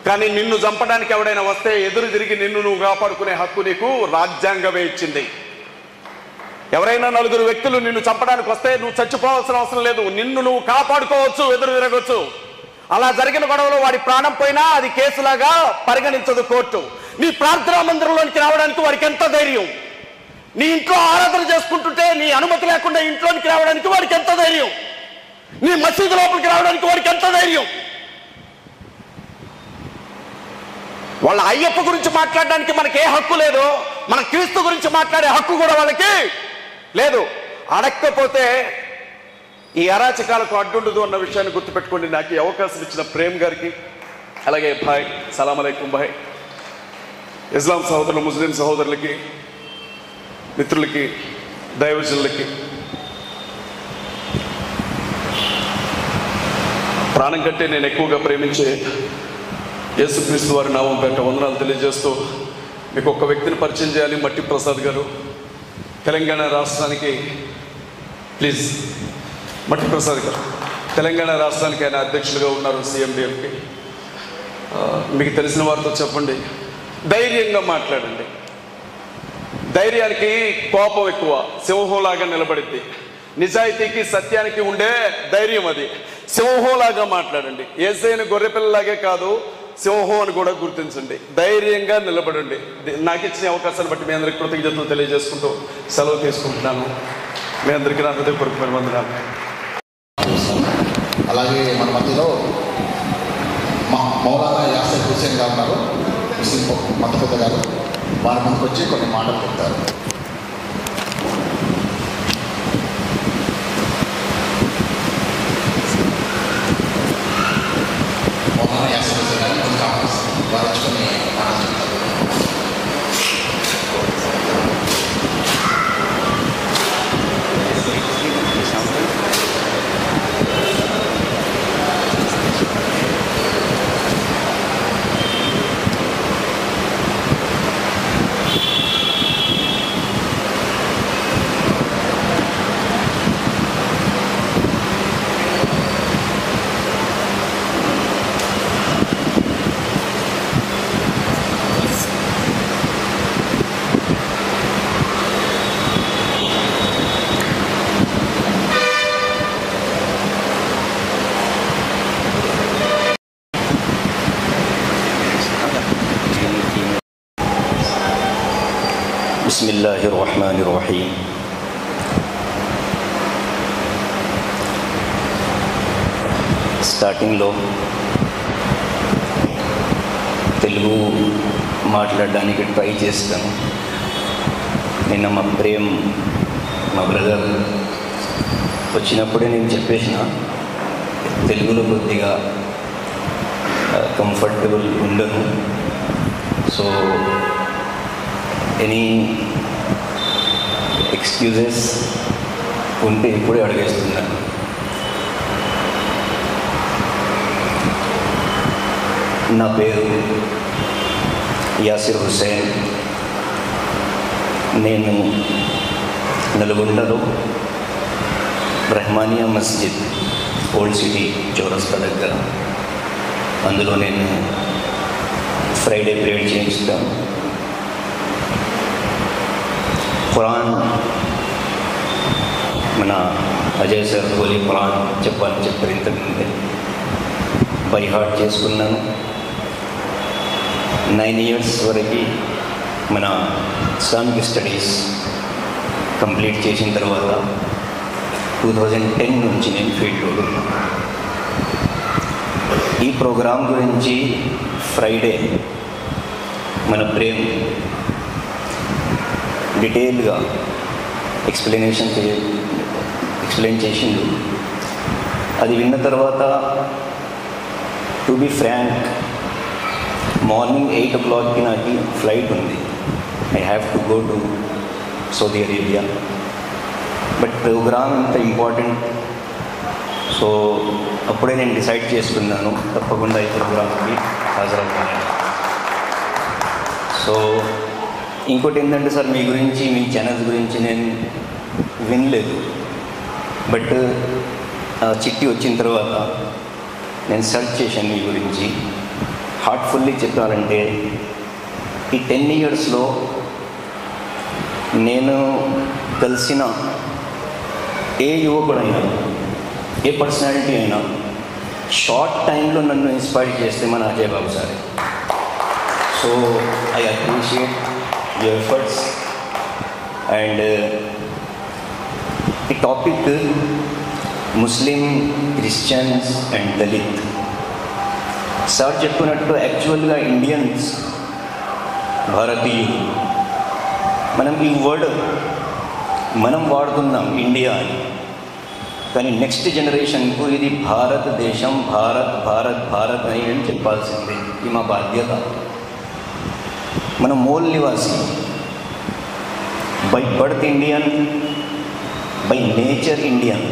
కానీ నిన్ను చంపడానికి ఎవడైనా వస్తే ఎదురు తిరిగి నిన్ను నువ్వు కాపాడుకునే హక్కు నీకు రాజ్యాంగమే ఇచ్చింది. ఎవరైనా 4 వ్యక్తులు నిన్ను చంపడానికి వస్తే నువ్వు చచ్చిపోవాల్సిన అవసరం లేదు. నిన్ను నువ్వు కాపాడుకోవచ్చు, ఎదురు తిరగవచ్చు. అలా జరిగిన గొడవలో వాడి ప్రాణం పోయినా అది కేసులాగా పరిగణించదు కోర్టు. నీ ప్రార్థనా మందిరంలోనికి రావడానికి వాడికి ఎంత ధైర్యం? నీ ఇంట్లో ఆరాధన చేసుకుంటుంటే నీ అనుమతి లేకుండా ఇంట్లోనికి రావడానికి వాడికి ఎంత ధైర్యం? నీ మసీదు లోపలికి రావడానికి వాడికి ఎంత ధైర్యం? వాళ్ళ అయ్యప్ప గురించి మాట్లాడడానికి మనకి ఏ హక్కు లేదు. మన క్రీస్తు గురించి మాట్లాడే హక్కు కూడా వాళ్ళకి లేదు. అడగకపోతే ఈ అరాచకాలకు అడ్డుండదు అన్న విషయాన్ని గుర్తుపెట్టుకోండి. నాకు ఈ అవకాశం ఇచ్చిన ప్రేమ్ గారికి, అలాగే భాయ్ సలాం అలైకుం భాయ్, ఇస్లాం సహోదరులు, ముస్లిం సహోదరులకి, మిత్రులకి, దైవజనులకి ప్రాణం కంటే నేను ఎక్కువగా ప్రేమించే యేసుక్రీస్తు వారి నామం పేట వందనాలు తెలియజేస్తూ మీకు ఒక వ్యక్తిని పరిచయం చేయాలి. మట్టి ప్రసాద్ గారు, తెలంగాణ రాష్ట్రానికి, ప్లీజ్ మట్టి ప్రసాద్ గారు తెలంగాణ రాష్ట్రానికి ఆయన అధ్యక్షులుగా ఉన్నారు CMDFకి. మీకు తెలిసిన వారితో చెప్పండి, ధైర్యంగా మాట్లాడండి. ధైర్యానికి కోపం ఎక్కువ, సింహంలాగా నిలబడింది. నిజాయితీకి సత్యానికి ఉండే ధైర్యం అది. సింహంలాగా మాట్లాడండి. యేసయ్యను గొర్రెపిల్లలాగే కాదు, సింహం అని కూడా గుర్తించండి. ధైర్యంగా నిలబడండి. నాకు ఇచ్చిన అవకాశాన్ని బట్టి మీ అందరికీ కృతజ్ఞతలు తెలియజేసుకుంటూ సెలవు తీసుకుంటున్నాను. మీ అందరికీ నా హృదయపూర్వకమైన వందనాలు. అలాగే మన మధ్యలో మౌలానా యాసిర్ హుసేన్ గారు ఉన్నారు, ముస్లిం మత పెద్ద గారు. వారి ముందుకు వచ్చి కొన్ని మాటలు చెప్తారు. మౌలానా యాసిర్ హుసేన్ గారు ముందుకు ఆహ్వానిస్తారు. వారు వచ్చి కొన్ని మాటలు చెప్తారు. बिस्मिल्लाहिर्रहमानिर्रहीम। స్టార్టింగ్లో తెలుగు మాట్లాడడానికి ట్రై చేస్తాను. నిన్న మా ప్రేమ్ మా బ్రదర్ వచ్చినప్పుడే నేను చెప్పేసిన తెలుగులో కొద్దిగా కంఫర్టబుల్ ఉండను. సో ఎనీ ఎక్స్క్యూజెస్ ఉంటే ఇప్పుడే అడిగేస్తున్నాను. నా పేరు యాసిర్ హుసేన్. నేను నల్గొండలో రెహమానియా మస్జిద్ ఓల్డ్ సిటీ చౌరస్తా దగ్గర, అందులో నేను ఫ్రైడే ప్రేయర్ చేయిస్తాను. ఖురాన్ మన అజయ్ సార్ హోలీ ఖురాన్ చెప్పారు ఇంతకుముందే బై హార్ట్ చేసుకున్నాను. 9 years వరకు మన ఇస్లామిక్ స్టడీస్ కంప్లీట్ చేసిన తర్వాత 2010 నుంచి నేను ఫీల్డ్లో ఉన్నాను. ఈ ప్రోగ్రాం గురించి ఫ్రైడే మన ప్రేమ్ డీటెయిల్గా ఎక్స్ప్లెయిన్ చేసిండు. అది విన్న తర్వాత టు బి ఫ్రాంక్ మార్నింగ్ 8 o'clockకి నాకు ఫ్లైట్ ఉంది. I have to go to Saudi Arabia. But programme ఇంత ఇంపార్టెంట్, సో అప్పుడే నేను డిసైడ్ చేసుకున్నాను తప్పకుండా ఈ ప్రోగ్రామ్కి హాజరవుతాను. సో ఇంకోటి ఏంటంటే సార్, మీ గురించి మీ ఛానల్స్ గురించి నేను వినలేదు. బట్ చిట్టి వచ్చిన తర్వాత నేను సెర్చ్ చేశాను మీ గురించి. హార్ట్ఫుల్లీ చెప్పాలంటే ఈ 10 yearsలో నేను కలిసిన ఏ యువకుడైనా, ఏ పర్సనాలిటీ అయినా షార్ట్ టైంలో నన్ను ఇన్స్పైర్ చేస్తే మన Ajay Babu sir. So I appreciate your efforts. And ఈ topic Muslim, Christians and Dalit. Sir చెప్పినట్టు యాక్చువల్గా ఇండియన్స్, భారతీయులు, మనం ఈ వర్డ్ మనం వాడుతున్నాం ఇండియా అని, కానీ నెక్స్ట్ జనరేషన్కు ఇది భారతదేశం, భారత్ భారత్ భారత్ అని నేను చెప్పాల్సిందే. ఇది మా బాధ్యత. మనం మూల నివాసి, by birth Indian, by nature Indian.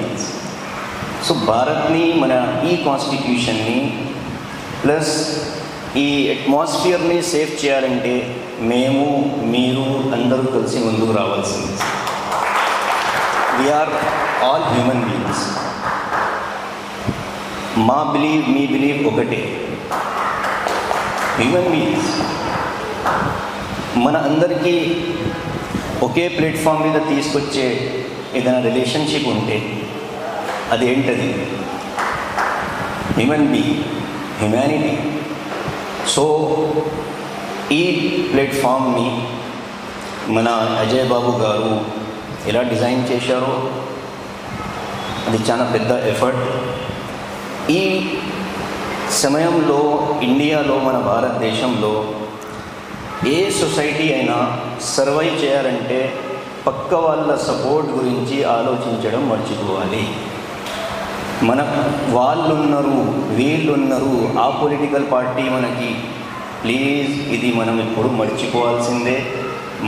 So భారత్ని, మన ఈ కాన్స్టిట్యూషన్ని ప్లస్ ఈ అట్మాస్ఫియర్ని సేవ్ చేయాలంటే మేము, మీరు అందరూ కలిసి ముందుకు రావాల్సింది. We are all human beings. మా బిలీవ్, మీ బిలీవ్ ఒకటే. హ్యూమన్ బీయింగ్స్ మన అందరికీ ఒకే ప్లాట్ఫామ్ మీద తీసుకొచ్చే ఏదైనా రిలేషన్షిప్ ఉంటే అది ఏంటది? Human being, humanity. సో ఈ ప్లాట్ఫామ్ని మన అజయ్ బాబు గారు ఎలా డిజైన్ చేశారో అది చాలా పెద్ద ఎఫర్ట్. ఈ సమయంలో ఇండియాలో, మన భారతదేశంలో ఏ సొసైటీ అయినా సర్వైవ్ చేయాలంటే పక్క వాళ్ళ సపోర్ట్ గురించి ఆలోచించడం మర్చిపోవాలి. మన వాళ్ళున్నారు, వీళ్ళున్నారు, ఆ పొలిటికల్ పార్టీ మనకి, ప్లీజ్ ఇది మనం ఇప్పుడు మర్చిపోవాల్సిందే.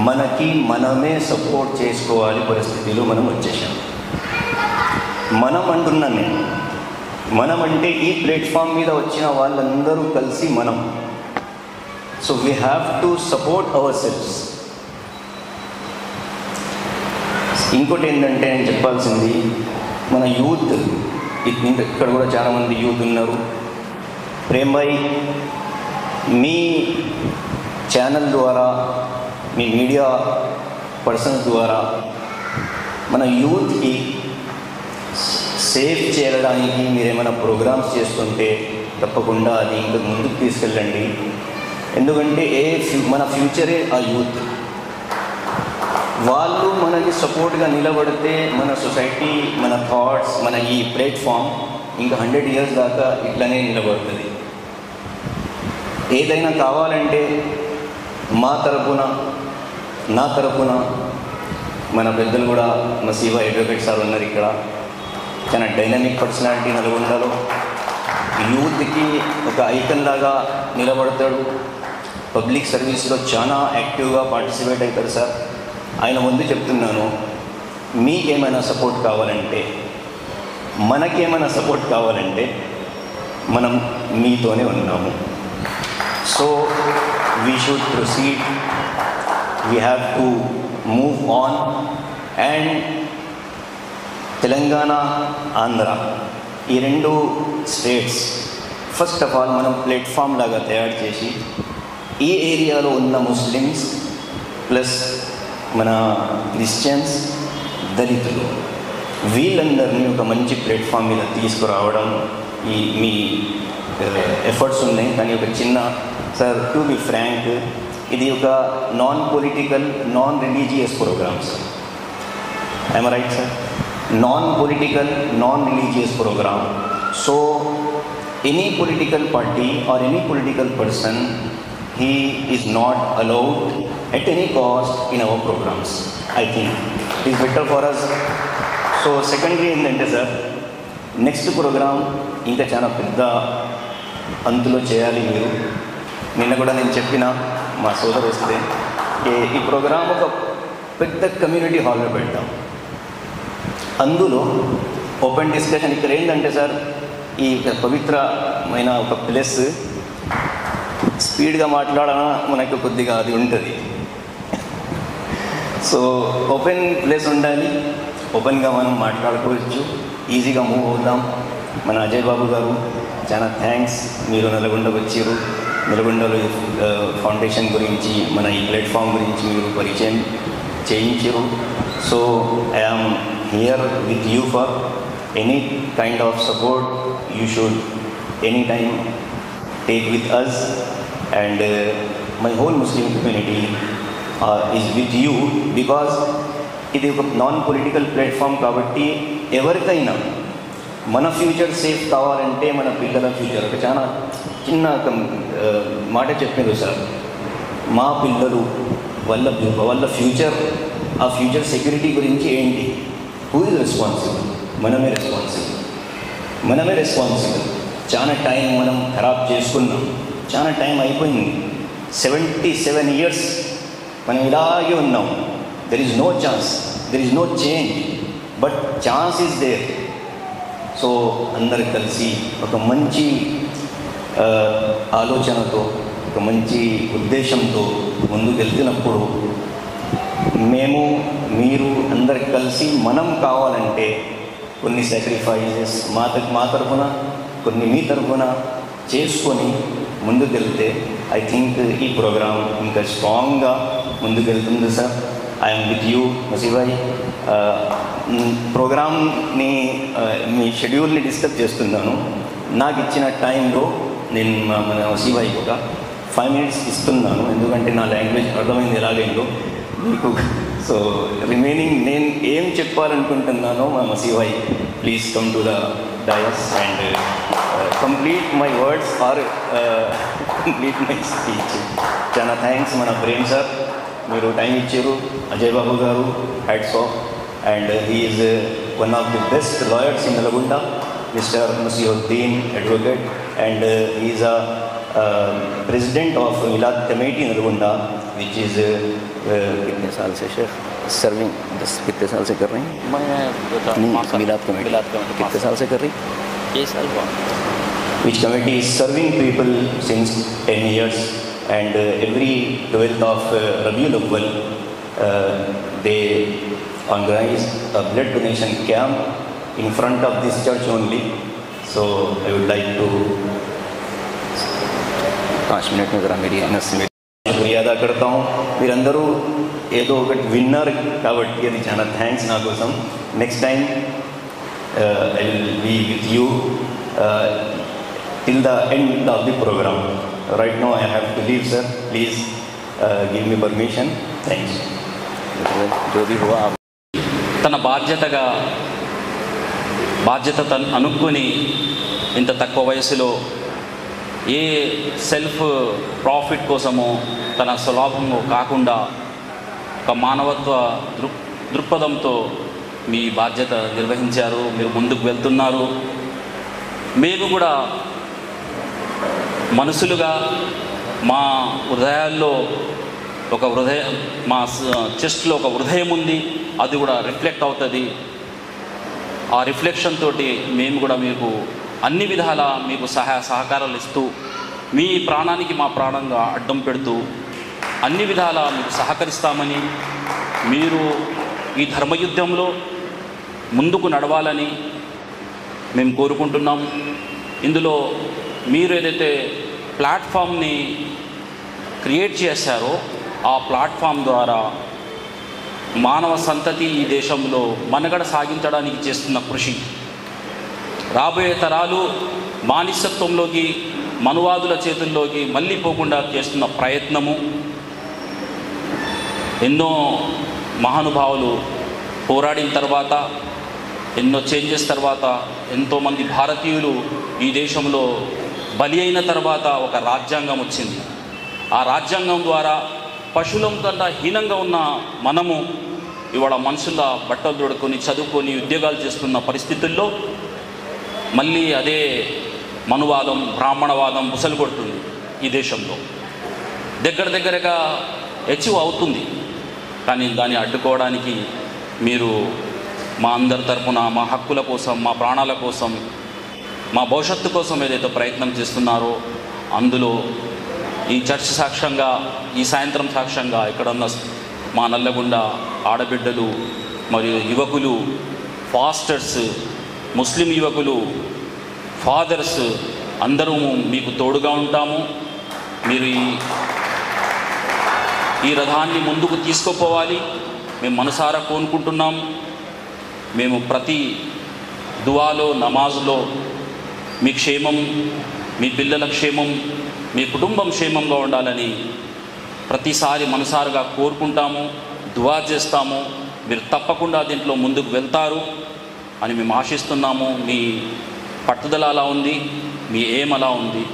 మనకి మనమే సపోర్ట్ చేసుకోవాలి పరిస్థితిలో మనం వచ్చేసాం. మనం అంటున్నాను నేను, మనం అంటే ఈ ప్లాట్ఫామ్ మీద వచ్చిన వాళ్ళందరూ కలిసి మనం. So we have to support our selfs. ఇంకోటి ఏంటంటే నేను చెప్పాల్సింది, మన యూత్, ఇక్కడ కూడా చాలామంది యూత్ ఉన్నారు. ప్రేమ్ భాయ్, మీ ఛానల్ ద్వారా, మీ మీడియా పర్సన్స్ ద్వారా మన యూత్కి సేవ్ చేయడానికి మీరేమైనా ప్రోగ్రామ్స్ చేస్తుంటే తప్పకుండా అది ఇంకా ముందుకు తీసుకెళ్ళండి. ఎందుకంటే మన ఫ్యూచరే ఆ యూత్. వాళ్ళు మనకి సపోర్ట్గా నిలబడితే మన సొసైటీ, మన థాట్స్, మన ఈ ప్లాట్ఫామ్ ఇంకా 100 years దాకా ఇట్లనే నిలబడుతుంది. ఏదైనా కావాలంటే మా తరపున, నా తరపున, మన పెద్దలు కూడా, మసీవా అడ్వకేట్ సార్ ఉన్నారు ఇక్కడ, చాలా డైనమిక్ పర్సనాలిటీ నల్గొండలో. యూత్కి ఒక ఐకన్ లాగా నిలబడతాడు. పబ్లిక్ సర్వీస్లో చాలా యాక్టివ్గా పార్టిసిపేట్ అవుతారు సార్. ఆయన ముందు చెప్తున్నాను, మీకేమైనా సపోర్ట్ కావాలంటే, మనకేమైనా సపోర్ట్ కావాలంటే మనం మీతోనే ఉన్నాము. So we should proceed, we have to move on. And Telangana, Andhra ఈ 2 స్టేట్స్ ఫస్ట్ ఆఫ్ ఆల్ మనం ప్లాట్ఫామ్ లాగా తయారు చేసి ఈ ఏరియాలో ఉన్న ముస్లిమ్స్ ప్లస్ మన క్రిస్టియన్స్, దళితులు వీళ్ళందరినీ ఒక మంచి ప్లాట్ఫామ్ మీద తీసుకురావడం మీ ఎఫర్ట్స్ ఉన్నాయి. కానీ ఒక చిన్న సార్, టు బి ఫ్రాంక్, ఇది ఒక non political, non religious programmes. I'm right sir? Non political, non religious programme. So any political party or any political person, he is not allowed at any cost in our programs. I think it is better for us. So secondly ఏంటంటే sir, next programme ఇంకా చాలా పెద్ద అంతులో చేయాలి మీరు. నిన్న కూడా నేను చెప్పిన మా సోదరు వస్తే ఈ ప్రోగ్రామ్ ఒక పెద్ద కమ్యూనిటీ హాల్లో పెడతాం. అందులో ఓపెన్ డిస్కషన్. ఇక్కడ ఏంటంటే సార్, ఈ పవిత్రమైన ఒక ప్లేస్, స్పీడ్గా మాట్లాడనా మనకు కొద్దిగా అది ఉంటుంది. సో ఓపెన్ ప్లేస్ ఉండాలి, ఓపెన్గా మనం మాట్లాడుకోవచ్చు, ఈజీగా మూవ్ అవుదాం. మన అజయ్ బాబు గారు చాలా థ్యాంక్స్, మీరు నల్గొండకు వచ్చారు. నల్గొండలో ఫౌండేషన్ గురించి, మన ఈ ప్లాట్ఫామ్ గురించి మీరు పరిచయం చేయించారు. So I am here with you for any kind of support you should any time take with us, and my whole Muslim community is with you, because ఇది ఒక నాన్ పొలిటికల్ ప్లాట్ఫామ్ కాబట్టి ఎవరికైనా మన ఫ్యూచర్ సేఫ్ కావాలంటే, మన పిల్లల future, ఒక చాలా చిన్న మాట చెప్పారు సార్, మా పిల్లలు వాళ్ళ ఫ్యూచర్, ఆ ఫ్యూచర్ సెక్యూరిటీ గురించి ఏంటి, హూ ఇస్ రెస్పాన్సిబుల్? మనమే రెస్పాన్సిబుల్. చాలా టైం మనం ఖరాబ్ చేసుకున్నాం, చాలా టైం అయిపోయింది. 77 years మనం ఇలాగే ఉన్నాం. There is no chance, there is no change, but chance is there. So అందరు కలిసి ఒక మంచి ఆలోచనతో, ఒక మంచి ఉద్దేశంతో ముందుకు వెళ్తున్నప్పుడు, మీరు అందరు కలిసి మనం కావాలంటే కొన్ని సాక్రిఫైజెస్ మా తరఫున, కొన్ని మీ తరఫున చేసుకొని ముందుకెళ్తే ఐ థింక్ ఈ ప్రోగ్రామ్ ఇంకా స్ట్రాంగ్గా ముందుకెళ్తుంది sir. I'm with you Masibhai. ప్రోగ్రామ్ని మీ షెడ్యూల్ని డిస్కస్ చేస్తున్నాను. నాకు ఇచ్చిన టైంలో నేను మన మసీబాయ్కి ఒక 5 minutes ఇస్తున్నాను, ఎందుకంటే నా లాంగ్వేజ్ అర్థమైంది ఎలాగైందో మీకు. సో రిమైనింగ్ నేను ఏం చెప్పాలనుకుంటున్నానో మా Masibhai, please come to the dais and complete my words or complete my speech. చాలా థ్యాంక్స్ మన ప్రేమ్ సార్, మీరు టైం ఇచ్చారు. అజయ్ బాబు గారు, hats off. And he is one of the best lawyers in Nalgonda, mister Musiyuddin advocate, and he is a president of Milad committee Nalgonda, which is कितने साल से Sheikh serving? 10 कितने साल से कर रही हैं? मैं मिलाद कमेटी कितने साल से कर रही? 6 साल हुआ. Which committee is serving people since 10 years, and every 12th of Rabiul Awwal they organize a blood donation camp in front of this church only. So I would like to 5 minutes में ज़रा मेरी शुक्रिया अदा करता हूँ. మీరందరూ ఏదో ఒకటి విన్నారు కాబట్టి అది చాలా థ్యాంక్స్ నా కోసం. Next time I will be with you till the end of the program. Right now I have to leave, sir. Please give me permission. Thanks. जो भी हुआ తన బాధ్యత తను అనుకుని ఇంత తక్కువ వయసులో ఏ సెల్ఫ్ ప్రాఫిట్ కోసమో, తన స్వలాభము కాకుండా ఒక మానవత్వ దృక్పథంతో మీ బాధ్యత నిర్వహించారు. మీరు ముందుకు వెళ్తున్నారు. మేము కూడా మనుషులుగా మా హృదయాల్లో మా చెస్ట్లో ఒక హృదయం ఉంది, అది కూడా రిఫ్లెక్ట్ అవుతుంది. ఆ రిఫ్లెక్షన్ తోటి మేము కూడా మీకు అన్ని విధాల మీకు సహకారాలు ఇస్తూ, మీ ప్రాణానికి మా ప్రాణంగా అడ్డం పెడుతూ అన్ని విధాల మీకు సహకరిస్తామని, మీరు ఈ ధర్మయుద్ధంలో ముందుకు నడవాలని మేము కోరుకుంటున్నాం. ఇందులో మీరు ఏదైతే ప్లాట్ఫామ్ని క్రియేట్ చేశారో ఆ ప్లాట్ఫామ్ ద్వారా మానవ సంతతి ఈ దేశంలో మనుగడ సాగించడానికి చేస్తున్న కృషి, రాబోయే తరాలు బానిసత్వంలోకి మనువాదుల చేతుల్లోకి మళ్ళీ పోకుండా చేస్తున్న ప్రయత్నము, ఎన్నో మహానుభావులు పోరాడిన తర్వాత, ఎన్నో చేంజెస్ తర్వాత, ఎంతోమంది భారతీయులు ఈ దేశంలో బలి అయిన తర్వాత ఒక రాజ్యాంగం వచ్చింది. ఆ రాజ్యాంగం ద్వారా పశువులం కన్నా హీనంగా ఉన్న మనము ఇవాళ మనుషుల బట్టలు తొడుక్కొని చదువుకొని ఉద్యోగాలు చేస్తున్న పరిస్థితుల్లో మళ్ళీ అదే మనువాదం, బ్రాహ్మణవాదం బుసలు కొడుతుంది ఈ దేశంలో. దగ్గరగా అచీవ్ అవుతుంది. కానీ దాన్ని అడ్డుకోవడానికి మీరు మా అందరి తరపున మా హక్కుల కోసం, మా ప్రాణాల కోసం, మా భవిష్యత్తు కోసం ఏదైతే ప్రయత్నం చేస్తున్నారో అందులో ఈ చర్చ్ సాక్ష్యంగా, ఈ సాయంత్రం సాక్ష్యంగా ఇక్కడ ఉన్న మా నల్లగొండ ఆడబిడ్డలు మరియు యువకులు, ఫాస్టర్స్, ముస్లిం యువకులు, ఫాదర్స్ అందరూ మీకు తోడుగా ఉంటాము. మీరు ఈ రథాన్ని ముందుకు తీసుకుపోవాలి మేము మనసారా కోరుకుంటున్నాం. మేము ప్రతి దువాలో, నమాజులో మీ క్షేమం, మీ పిల్లల క్షేమం, మీ కుటుంబం క్షేమంగా ఉండాలని ప్రతిసారి మనసారుగా కోరుకుంటాము, దువా చేస్తాము. మీరు తప్పకుండా దీంట్లో ముందుకు వెళ్తారు అని మేము ఆశిస్తున్నాము. మీ పట్టుదల అలా ఉంది, మీ ఏం అలా ఉంది,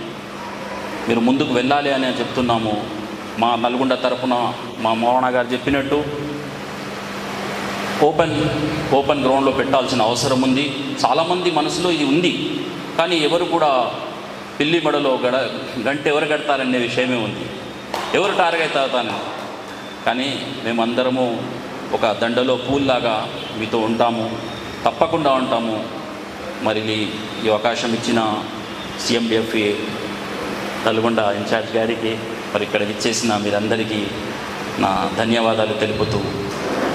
మీరు ముందుకు వెళ్ళాలి అని చెప్తున్నాము. మా నల్గొండ తరపున మా మోహన గారు చెప్పినట్టు ఓపెన్ గ్రౌండ్లో పెట్టాల్సిన అవసరం ఉంది. చాలామంది మనసులో ఇది ఉంది, కానీ ఎవరు కూడా పిల్లి మెడలో గంట ఎవరు కడతారనే విషయమే ఉంది, ఎవరు టార్గెట్ అవుతారని. కానీ మేమందరము ఒక దండలో పూల్లాగా మీతో ఉంటాము, తప్పకుండా ఉంటాము. మరి ఈ అవకాశం ఇచ్చిన CMDFA నల్గొండ ఇన్ఛార్జ్ గారికి, మరి ఇక్కడ ఇచ్చేసిన మీరందరికీ నా ధన్యవాదాలు తెలుపుతూ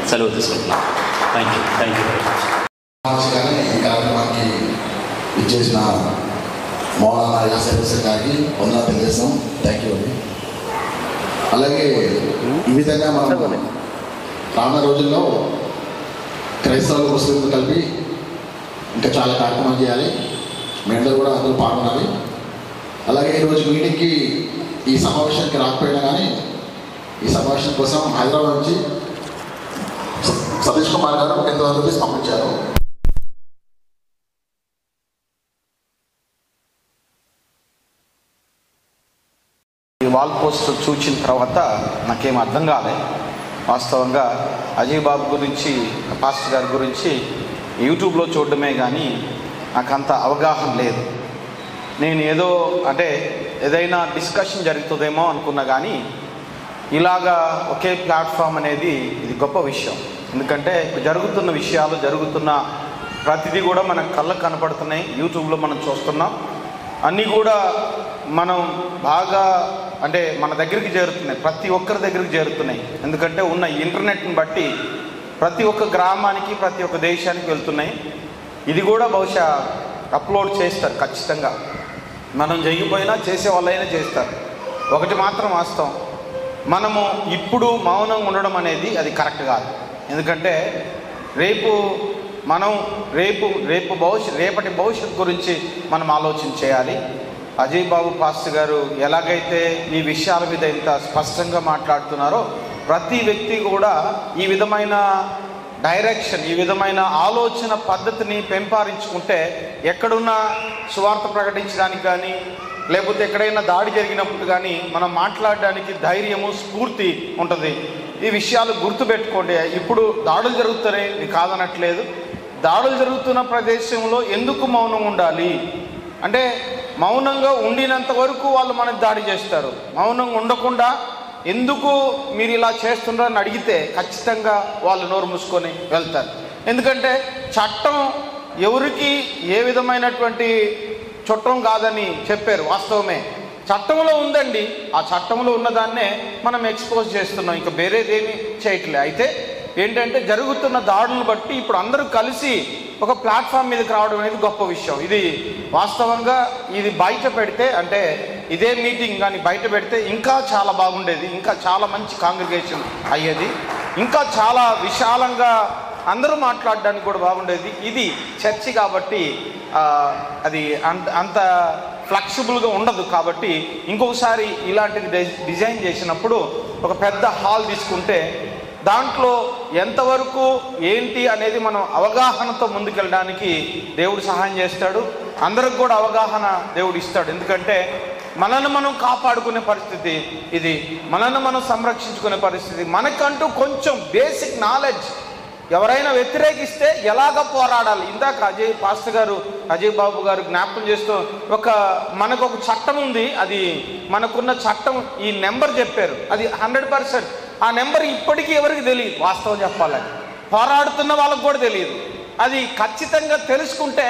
సెలవు తీసుకుంటున్నాను. Thank you very much. ఈ కార్యక్రమానికి ఇచ్చేసిన మౌలానా యాసిర్ హుస్సేన్ గారికి వందనాలు తెలియజేస్తాం. థ్యాంక్ యూ అండి. అలాగే ఈ విధంగా మనం రానున్న రోజుల్లో క్రైస్తవులు, ముస్లింలు కలిపి ఇంకా చాలా కార్యక్రమాలు చేయాలి. మీ అందరూ కూడా అందరూ పాల్గొనాలి. అలాగే ఈరోజు మీటింగ్కి, ఈ సమావేశానికి రాకపోయినా కానీ ఈ సమావేశం కోసం హైదరాబాద్ నుంచి సతీష్ కుమార్ గారు ₹1000 పంపించారు. ఈ వాల్ పోస్టర్ చూసిన తర్వాత నాకేం అర్థం కాలే. వాస్తవంగా అజయ్ బాబు గురించి, పాస్టర్ గారి గురించి యూట్యూబ్లో చూడడమే కానీ నాకు అంత అవగాహన లేదు. నేను ఏదైనా డిస్కషన్ జరుగుతుందేమో అనుకున్నా కానీ ఇలాగా ఒకే ప్లాట్ఫామ్ అనేది ఇది గొప్ప విషయం. ఎందుకంటే జరుగుతున్న విషయాలు, జరుగుతున్న ప్రతిదీ కూడా మనకు కళ్ళకు కనపడుతున్నాయి. యూట్యూబ్లో మనం చూస్తున్నాం. అన్నీ కూడా మనం బాగా మన దగ్గరికి చేరుతున్నాయి, ప్రతి ఒక్కరి దగ్గరికి చేరుతున్నాయి. ఎందుకంటే ఉన్న ఇంటర్నెట్ని బట్టి ప్రతి ఒక్క గ్రామానికి, ప్రతి ఒక్క దేశానికి వెళ్తున్నాయి. ఇది కూడా బహుశా అప్లోడ్ చేస్తారు ఖచ్చితంగా. మనం చేయకపోయినా చేసే వాళ్ళైనా చేస్తారు. ఒకటి మాత్రం వాస్తవం, మనము ఇప్పుడు మౌనం ఉండడం అనేది అది కరెక్ట్ కాదు. ఎందుకంటే రేపటి భవిష్యత్తు గురించి మనం ఆలోచన చేయాలి. అజయ్ బాబు పాస్టర్ గారు ఎలాగైతే ఈ విషయాల మీద ఇంత స్పష్టంగా మాట్లాడుతున్నారో, ప్రతి వ్యక్తి కూడా ఈ విధమైన డైరెక్షన్, ఈ విధమైన ఆలోచన పద్ధతిని పెంపొందించుకుంటే ఎక్కడున్నా సువార్త ప్రకటించడానికి కానీ, లేకపోతే ఎక్కడైనా దాడి జరిగినప్పుడు కానీ మనం మాట్లాడడానికి ధైర్యము, స్ఫూర్తి ఉంటుంది. ఈ విషయాలు గుర్తుపెట్టుకోండి. ఇప్పుడు దాడులు జరుగుతున్నాయి, ఇది కాదనట్లేదు. దాడులు జరుగుతున్న ప్రదేశంలో ఎందుకు మౌనం ఉండాలి అంటే, మౌనంగా ఉండినంత వరకు వాళ్ళు మనకు దాడి చేస్తారు. మౌనంగా ఉండకుండా ఎందుకు మీరు ఇలా చేస్తున్నారని అడిగితే ఖచ్చితంగా వాళ్ళు నోరు మూసుకొని వెళ్తారు. ఎందుకంటే చట్టం ఎవరికి ఏ విధమైనటువంటి చట్టం కాదని చెప్పారు. వాస్తవమే, చట్టంలో ఉందండి. ఆ చట్టంలో ఉన్నదాన్నే మనం ఎక్స్పోజ్ చేస్తున్నాం, ఇంకా వేరేదేమీ చేయట్లే. అయితే ఏంటంటే జరుగుతున్న దాడులను బట్టి ఇప్పుడు అందరూ కలిసి ఒక ప్లాట్ఫామ్ మీదకి రావడం అనేది గొప్ప విషయం. ఇది వాస్తవంగా ఇది బయట పెడితే, అంటే ఇదే మీటింగ్ కానీ బయట పెడితే ఇంకా చాలా బాగుండేది, ఇంకా చాలా మంచి కాంగ్రిగేషన్ అయ్యేది, ఇంకా చాలా విశాలంగా అందరూ మాట్లాడడానికి కూడా బాగుండేది. ఇది చర్చి కాబట్టి అది అంత ఫ్లెక్సిబుల్గా ఉండదు. కాబట్టి ఇంకొకసారి ఇలాంటిది డిజైన్ చేసినప్పుడు ఒక పెద్ద హాల్ తీసుకుంటే దాంట్లో ఎంతవరకు ఏంటి అనేది మనం అవగాహనతో ముందుకెళ్ళడానికి దేవుడు సహాయం చేస్తాడు. అందరికి కూడా అవగాహన దేవుడు ఇస్తాడు. ఎందుకంటే మనల్ని మనం కాపాడుకునే పరిస్థితి ఇది, మనల్ని మనం సంరక్షించుకునే పరిస్థితి. మనకంటూ కొంచెం బేసిక్ నాలెడ్జ్ ఎవరైనా వ్యతిరేకిస్తే ఎలాగ పోరాడాలి. ఇందాక పాస్టర్ గారు అజయ్ బాబు గారు జ్ఞాపకం చేస్తూ మనకు ఒక చట్టం ఉంది, అది మనకున్న చట్టం ఈ నెంబర్ చెప్పారు, అది 100%. ఆ నెంబర్ ఇప్పటికీ ఎవరికి తెలియదు. వాస్తవం చెప్పాలని పోరాడుతున్న వాళ్ళకు కూడా తెలియదు. అది ఖచ్చితంగా తెలుసుకుంటే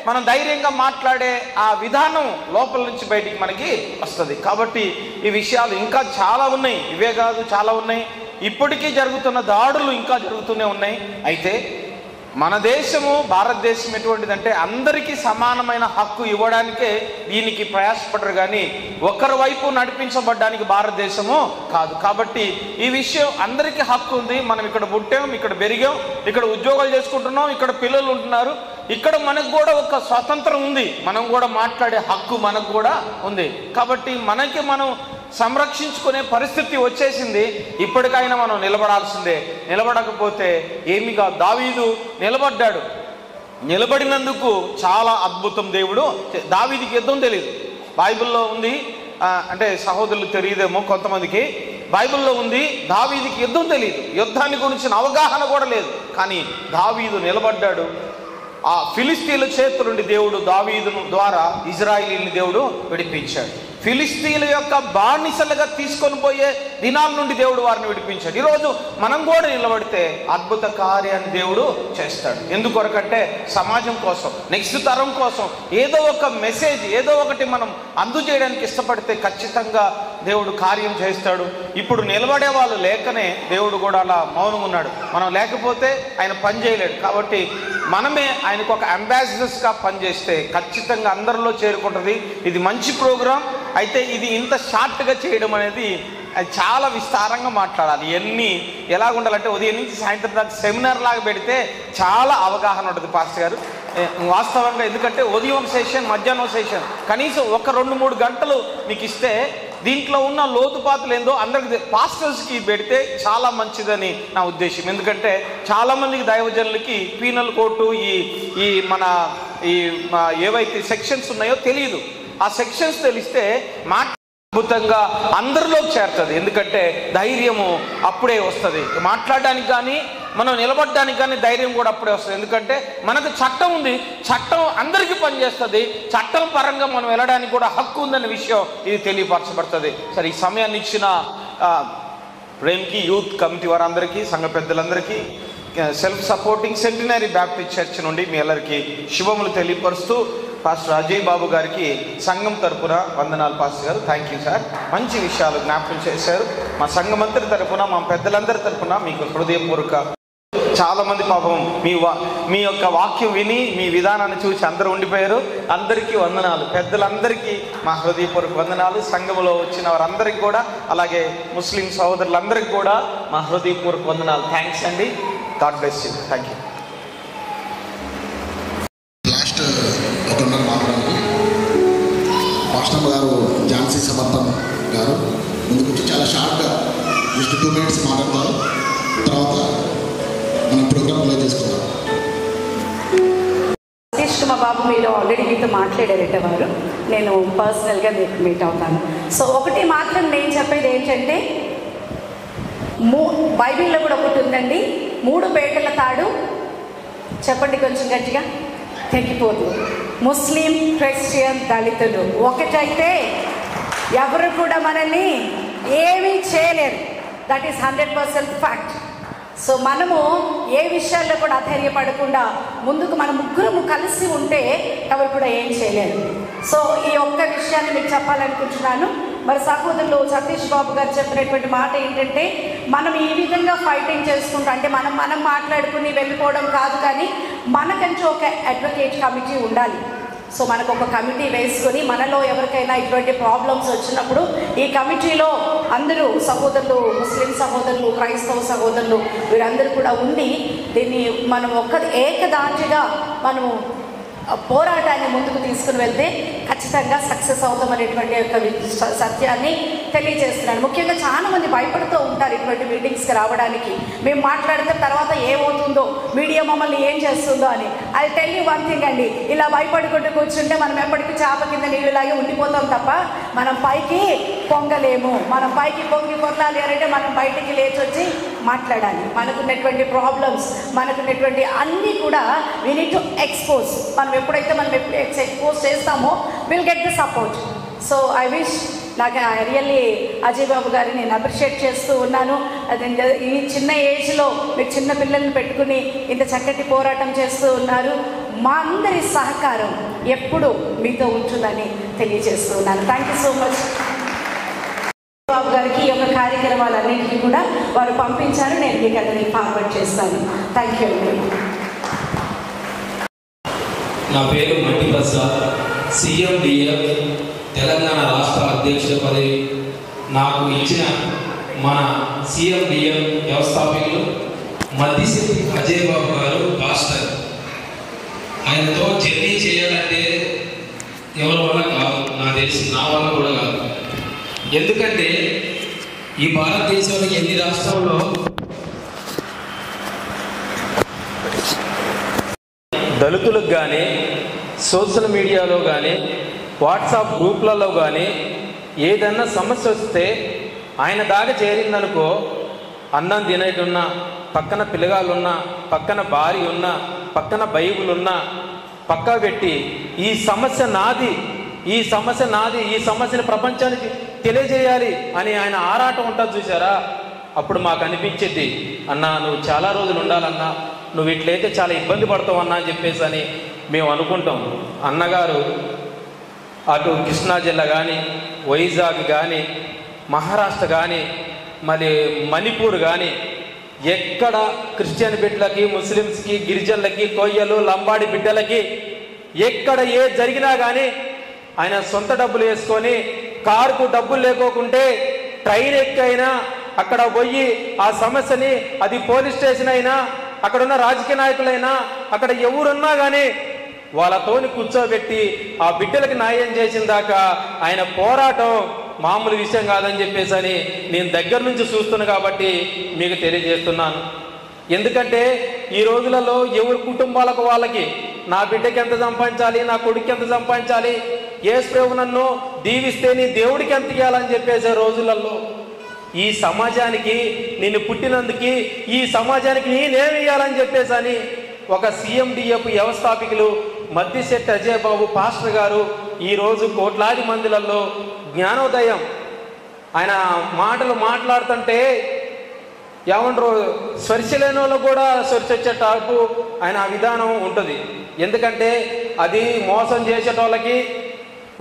మనం ధైర్యంగా మాట్లాడే ఆ విధానం లోపల నుంచి బయటికి మనకి వస్తుంది. కాబట్టి ఈ విషయాలు ఇంకా చాలా ఉన్నాయి, ఇవే కాదు చాలా ఉన్నాయి. ఇప్పటికీ జరుగుతున్న దాడులు ఇంకా జరుగుతూనే ఉన్నాయి. అయితే మన దేశము, భారతదేశం ఎటువంటిదంటే అందరికీ సమానమైన హక్కు ఇవ్వడానికే దీనికి ప్రయాసపడరు, కానీ ఒకరి వైపు నడిపించబడ్డానికి భారతదేశము కాదు. కాబట్టి ఈ విషయం అందరికీ హక్కు ఉంది. మనం ఇక్కడ పుట్టాం, ఇక్కడ పెరిగాం, ఇక్కడ ఉద్యోగాలు చేసుకుంటున్నాం, ఇక్కడ పిల్లలు ఉంటున్నారు, ఇక్కడ మనకు కూడా ఒక స్వతంత్రం ఉంది, మనం కూడా మాట్లాడే హక్కు మనకు కూడా ఉంది. కాబట్టి మనకి మనం సంరక్షించుకునే పరిస్థితి వచ్చేసింది. ఇప్పటికైనా మనం నిలబడాల్సిందే. నిలబడకపోతే ఏమిగా దావీదు నిలబడ్డాడు. నిలబడినందుకు చాలా అద్భుతం. దేవుడు దావీదుకి యుద్ధం తెలియదు, బైబిల్లో ఉంది. అంటే సహోదరులు తెలియదేమో కొంతమందికి, బైబిల్లో ఉంది దావీదుకి యుద్ధం తెలియదు, యుద్ధాన్ని గురించిన అవగాహన కూడా లేదు. కానీ దావీదు నిలబడ్డాడు. ఆ ఫిలిస్తీన్ల చేతుల నుండి దేవుడు దావీదు ద్వారా ఇజ్రాయిలీని దేవుడు విడిపించాడు. ఫిలిస్తీన్ల యొక్క బానిసలుగా తీసుకొని పోయే దినాల నుండి దేవుడు వారిని విడిపించాడు. ఈరోజు మనం కూడా నిలబడితే అద్భుత కార్యాన్ని దేవుడు చేస్తాడు. ఎందుకొరకంటే సమాజం కోసం, నెక్స్ట్ తరం కోసం ఏదో ఒక మెసేజ్, ఏదో ఒకటి మనం అందజేయడానికి ఇష్టపడితే ఖచ్చితంగా దేవుడు కార్యం చేస్తాడు. ఇప్పుడు నిలబడే వాళ్ళు లేకనే దేవుడు కూడా అలా మౌనంగా ఉన్నాడు. మనం లేకపోతే ఆయన పని చేయలేడు. కాబట్టి మనమే ఆయనకు ఒక అంబాసిడర్స్గా పనిచేస్తే ఖచ్చితంగా అందరిలో చేరుకుంటుంది. ఇది మంచి ప్రోగ్రాం. అయితే ఇది ఇంత షార్ట్గా చేయడం అనేది అది చాలా విస్తారంగా మాట్లాడాలి. ఇవన్నీ ఎలాగ ఉండాలంటే ఉదయం నుంచి సాయంత్రం దాకా సెమినార్ లాగా పెడితే చాలా అవగాహన ఉంటుంది పాస్టర్ గారు వాస్తవంగా. ఎందుకంటే ఉదయం సెషన్, మధ్యాహ్నం సెషన్, కనీసం ఒక 2-3 గంటలు మీకు ఇస్తే దీంట్లో ఉన్న లోతుపాతులు ఏందో అందరికి పాస్టర్స్కి పెడితే చాలా మంచిదని నా ఉద్దేశం. ఎందుకంటే చాలామందికి దైవజనులకి పీనల్ కోర్టు ఈ మన ఏవైతే సెక్షన్స్ ఉన్నాయో తెలియదు. ఆ సెక్షన్స్ తెలిస్తే అద్భుతంగా అందరిలో చేరుతుంది. ఎందుకంటే ధైర్యము అప్పుడే వస్తుంది, మాట్లాడడానికి కానీ మనం నిలబడడానికి కానీ ధైర్యం కూడా అప్పుడే వస్తుంది. ఎందుకంటే మనకు చట్టం ఉంది, చట్టం అందరికీ పనిచేస్తుంది, చట్టం పరంగా మనం వెళ్ళడానికి కూడా హక్కు ఉందనే విషయం ఇది తెలియపరచబడుతుంది. సరే, ఈ సమయాన్ని ఇచ్చిన ప్రేమ్కి యూత్ కమిటీ వారందరికీ, సంఘ పెద్దలందరికీ, self supporting centenary Baptist church నుండి మీ అందరికీ శుభములు తెలియపరుస్తూ పాస్టర్ అజయ్ బాబు గారికి సంఘం తరపున వందనాలు. పాస్టర్ గారు థ్యాంక్ యూ సార్, మంచి విషయాలు జ్ఞాపకం చేశారు. మా సంఘమంతరి తరపున, మా పెద్దలందరి తరపున మీకు హృదయపూర్వక. చాలామంది పాపం మీ యొక్క వాక్యం విని మీ విధానాన్ని చూసి అందరూ ఉండిపోయారు. అందరికీ వందనాలు, పెద్దలందరికీ మా హృదయపూర్వక వందనాలు. సంఘంలో వచ్చిన వారందరికీ కూడా, అలాగే ముస్లిం సహోదరులందరికీ కూడా మా హృదయపూర్వక వందనాలు. థ్యాంక్స్ అండి. God bless you. Thank you. Last ఒకన్నర మాట్లాడాలి. పాస్టర్ గారు ఝాన్సీ సమర్థన్ గారు ముందుకు వచ్చి చాలా షార్ట్గా జస్ట్ 2 minutes మాట్లాడతారు. తర్వాత మనం ప్రోగ్రామ్ ప్లే చేసుకుందాం. సతీష్ కుమార్ బాబు మీరు ఆల్రెడీ మీతో మాట్లాడారట వారు, నేను పర్సనల్గా మీకు మీట్ అవుతాను. సో ఒకటి మాత్రం నేను చెప్పేది ఏంటంటే, బైబిల్లో కూడా ఒకటి ఉందండి, 3 పేటల తాడు, చెప్పండి కొంచెం గట్టిగా, తెగిపోదు. ముస్లిం, క్రిస్టియన్, దళితులు ఒకటైతే ఎవరు కూడా మనల్ని ఏమీ చేయలేరు. That is 100% fact. సో మనము ఏ విషయాల్లో కూడా అధైర్యపడకుండా ముందుకు మన ముగ్గురు కలిసి ఉంటే ఎవరు కూడా ఏం చేయలేరు. సో ఈ ఒక్క విషయాన్ని మీకు చెప్పాలనుకుంటున్నాను. మరి సహోదరులు సతీష్ బాబు గారు చెప్పినటువంటి మాట ఏంటంటే, మనం ఈ విధంగా ఫైటింగ్ చేసుకుంటూ, అంటే మనం మాట్లాడుకుని వెళ్ళిపోవడం కాదు, కానీ మనకంటూ ఒక అడ్వకేట్ కమిటీ ఉండాలి. సో మనకు ఒక కమిటీ వేసుకొని మనలో ఎవరికైనా ఇటువంటి ప్రాబ్లమ్స్ వచ్చినప్పుడు ఈ కమిటీలో అందరూ సహోదరులు, ముస్లిం సహోదరులు, క్రైస్తవ సహోదరులు వీరందరూ కూడా ఉండి దీన్ని మనం ఏకదాటిగా మనము పోరాటాన్ని ముందుకు తీసుకుని వెళ్తే ఖచ్చితంగా సక్సెస్ అవుతామనేటువంటి ఒక సత్యాన్ని తెలియజేస్తున్నాను. ముఖ్యంగా చాలామంది భయపడుతూ ఉంటారు ఇటువంటి మీటింగ్స్కి రావడానికి. మేము మాట్లాడితే తర్వాత ఏమవుతుందో, మీడియా మమ్మల్ని ఏం చేస్తుందో అని. అది టెల్ యూ వన్ థింగ్ అండి, ఇలా భయపడుకుంటూ కూర్చుంటే మనం ఎప్పటికీ చేప కింద నీళ్ళలాగే ఉండిపోతాం తప్ప మనం పైకి పొంగలేము. మనం పైకి పొంగి పొందాలి అంటే మనం బయటికి లేచి వచ్చి మాట్లాడాలి. మనకున్నటువంటి ప్రాబ్లమ్స్, మనకున్నటువంటి అన్నీ కూడా వీ నీడ్ టు ఎక్స్పోజ్. మనం ఎప్పుడైతే ఎక్స్పోజ్ చేస్తామో will get the support. So I wish, నాకు రియల్లీ అజయ్ బాబు గారిని నేను అప్రిషియేట్ చేస్తూ ఉన్నాను. అది ఈ చిన్న ఏజ్లో మీరు చిన్న పిల్లల్ని పెట్టుకుని ఇంత చక్కటి పోరాటం చేస్తూ ఉన్నారు. మా అందరి సహకారం ఎప్పుడు మీతో ఉంటుందని తెలియజేస్తూ ఉన్నాను. థ్యాంక్ యూ సో మచ్ బాబు గారికి. ఈ యొక్క కార్యక్రమాలన్నింటినీ కూడా వారు పంపించారు, నేను మీకు అందరినీ ఫార్వర్డ్ చేస్తాను. థ్యాంక్ యూ అండి. నా పేరు మట్టి ప్రసాద్, CMDF తెలంగాణ రాష్ట్ర అధ్యక్ష పదవి నాకు ఇచ్చిన మన CMDF వ్యవస్థాపకులు మద్దిశెట్టి అజయ్ బాబు గారు పాస్టర్. ఆయనతో జర్నీ చేయాలంటే ఎవరి వల్ల కాదు, నా తెలిసి నా వల్ల కూడా కాదు. ఎందుకంటే ఈ భారతదేశంలో ఎన్ని రాష్ట్రాల్లో దళితులకు కానీ, సోషల్ మీడియాలో కానీ, వాట్సాప్ గ్రూప్లలో కానీ ఏదన్నా సమస్య వస్తే ఆయన దాకా చేరిందనుకో, అన్నం తినేటున్నా, పక్కన పిల్లగాళ్ళున్నా, పక్కన భార్య ఉన్నా, పక్కన బైబుల్ ఉన్నా పక్కా పెట్టి ఈ సమస్య నాది, ఈ సమస్య నాది, ఈ సమస్యను ప్రపంచానికి తెలియజేయాలి అని ఆయన ఆరాటం ఉంటుంది చూసారా. అప్పుడు మాకు అనిపించింది, అన్నా నువ్వు చాలా రోజులు ఉండాలన్నా, నువ్వు ఇట్లయితే చాలా ఇబ్బంది పడతావు అన్నా అని చెప్పేసి అని మేము అనుకుంటాం. అన్నగారు అటు కృష్ణా జిల్లా కానీ, వైజాగ్ కానీ, మహారాష్ట్ర కానీ, మరి మణిపూర్ కానీ ఎక్కడ క్రిస్టియన్ బిడ్డలకి, ముస్లిమ్స్కి, గిరిజనులకి, కొయ్యలు, లంబాడి బిడ్డలకి ఎక్కడ ఏ జరిగినా కానీ ఆయన సొంత డబ్బులు వేసుకొని, కారుకు డబ్బులు లేకోకుంటే ట్రైన్ ఎక్కైనా అక్కడ పోయి ఆ సమస్యని, అది పోలీస్ స్టేషన్ అయినా, అక్కడున్న రాజకీయ నాయకులైనా, అక్కడ ఎవరున్నా కానీ వాళ్ళతోని కూర్చోబెట్టి ఆ బిడ్డలకు న్యాయం చేసిన దాకా ఆయన పోరాటం మామూలు విషయం కాదని చెప్పేసి అని నేను దగ్గర నుంచి చూస్తున్నాను కాబట్టి మీకు తెలియజేస్తున్నాను. ఎందుకంటే ఈ రోజులలో ఎవరి కుటుంబాలకు వాళ్ళకి నా బిడ్డకి ఎంత సంపాదించాలి, నా కొడుకు ఎంత సంపాదించాలి, యేసు ప్రభు నన్ను దీవిస్తే నీ దేవుడికి ఎంత ఇవ్వాలని చెప్పేసే రోజులలో ఈ సమాజానికి నిన్ను పుట్టినందుకు ఈ సమాజానికి నేనేమి ఇవ్వాలని చెప్పేసి అని ఒక CMDF వ్యవస్థాపకులు మద్దిశెట్టి అజయ్ బాబు పాస్టర్ గారు ఈరోజు కోట్లాది మందిలలో జ్ఞానోదయం ఆయన మాటలు మాట్లాడుతుంటే ఏమంటారు, స్పర్శలేని వాళ్ళు కూడా స్పర్శించేటప్పుడు ఆయన విధానం ఉంటుంది. ఎందుకంటే అది మోసం చేసేటోళ్ళకి,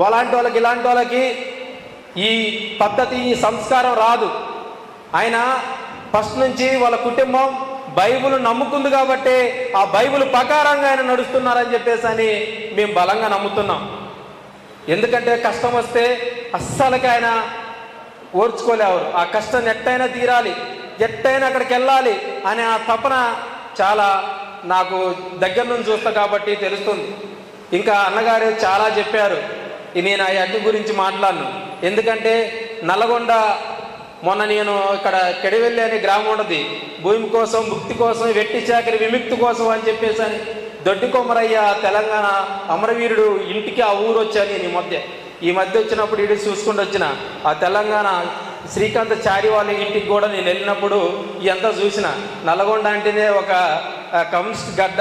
అలాంటి వాళ్ళకి, ఇలాంటి వాళ్ళకి ఈ పద్ధతి, ఈ సంస్కారం రాదు. ఆయన ఫస్ట్ నుంచి వాళ్ళ కుటుంబం బైబిల్ నమ్ముకుంది కాబట్టి ఆ బైబిల్ ప్రకారంగా ఆయన నడుస్తున్నారని చెప్పేసి అని మేము బలంగా నమ్ముతున్నాం. ఎందుకంటే కష్టం వస్తే అస్సలకి ఆయన ఓర్చుకోలేవారు. ఆ కష్టం ఎట్టయినా తీరాలి, ఎట్టయినా అక్కడికి వెళ్ళాలి అనే ఆ తపన చాలా నాకు దగ్గర నుంచి చూస్తా కాబట్టి తెలుస్తుంది. ఇంకా అన్నగారు చాలా చెప్పారు, నేను ఆ అగ్ని గురించి మాట్లాడను. ఎందుకంటే నల్గొండ మొన్న నేను ఇక్కడ కెడివెల్లి అనే గ్రామం ఉన్నది, భూమి కోసం, ముక్తి కోసం, వెట్టి చాకరి విముక్తి కోసం అని చెప్పేసి అని దొడ్డి కొమరయ్య తెలంగాణ అమరవీరుడు ఇంటికి ఆ ఊరు వచ్చాను నేను ఈ మధ్య వచ్చినప్పుడు ఇటు చూసుకుంటూ వచ్చిన ఆ తెలంగాణ శ్రీకాంత్ చారి వాళ్ళ ఇంటికి కూడా నేను వెళ్ళినప్పుడు ఇదంతా చూసిన. నల్గొండ అంటేనే ఒక కమ్యూనిస్ట్ గడ్డ,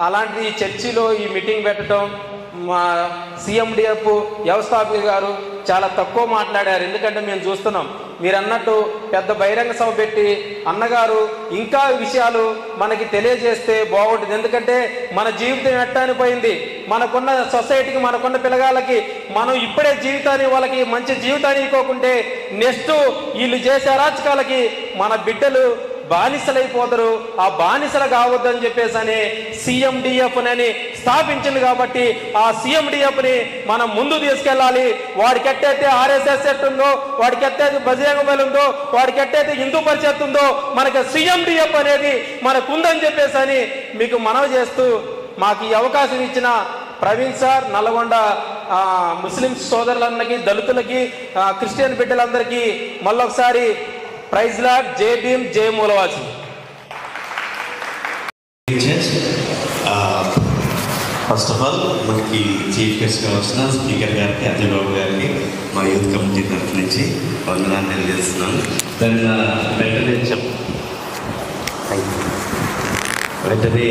అలాంటి చర్చిలో ఈ మీటింగ్ పెట్టడం మా CMDF వ్యవస్థాపకులు గారు చాలా తక్కువ మాట్లాడారు. ఎందుకంటే మేము చూస్తున్నాం, మీరు అన్నట్టు పెద్ద బహిరంగ సభ పెట్టి అన్నగారు ఇంకా విషయాలు మనకి తెలియజేస్తే బాగుంటుంది. ఎందుకంటే మన జీవితం ఎట్టానిపోయింది, మనకున్న సొసైటీకి, మనకున్న పిల్లగాళ్ళకి మనం ఇప్పుడే జీవితాన్ని, వాళ్ళకి మంచి జీవితాన్ని ఇవ్వకుంటే నెక్స్ట్ వీళ్ళు చేసే అరాచకాలకి మన బిడ్డలు బానిసలైపోతారు. ఆ బానిసలు కావద్దని చెప్పేసి అని CMDF అని స్థాపించింది. కాబట్టి ఆ CMDFని మనం ముందు తీసుకెళ్ళాలి. వాడికి ఎట్టయితే RSS ఉందో, వాడికి ఎట్టయితే బజరంగబలి ఉందో, వాడికి ఎట్టయితే హిందూ పరిషత్ ఉందో, మనకి CMDF అనేది మనకు ఉందని చెప్పేసి అని మీకు మనవి చేస్తూ మాకు ఈ అవకాశం ఇచ్చిన ప్రవీణ్ సార్, నల్గొండ ముస్లిం సోదరులందరికీ, దళితులకి, క్రిస్టియన్ బిడ్డలందరికీ మళ్ళొకసారి ప్రైజ్ లార్డ్, జై భీమ్, జై మూలవాసి. ఫస్ట్ ఆఫ్ ఆల్ మనకి చీఫ్ గెస్ట్గా వచ్చిన స్పీకర్ గారికి, అజయ్ బాబు గారికి మా యూత్ కమిటీ తరఫు నుంచి వందనాలు తెలియజేస్తున్నాను. దాన్ని వెంటనే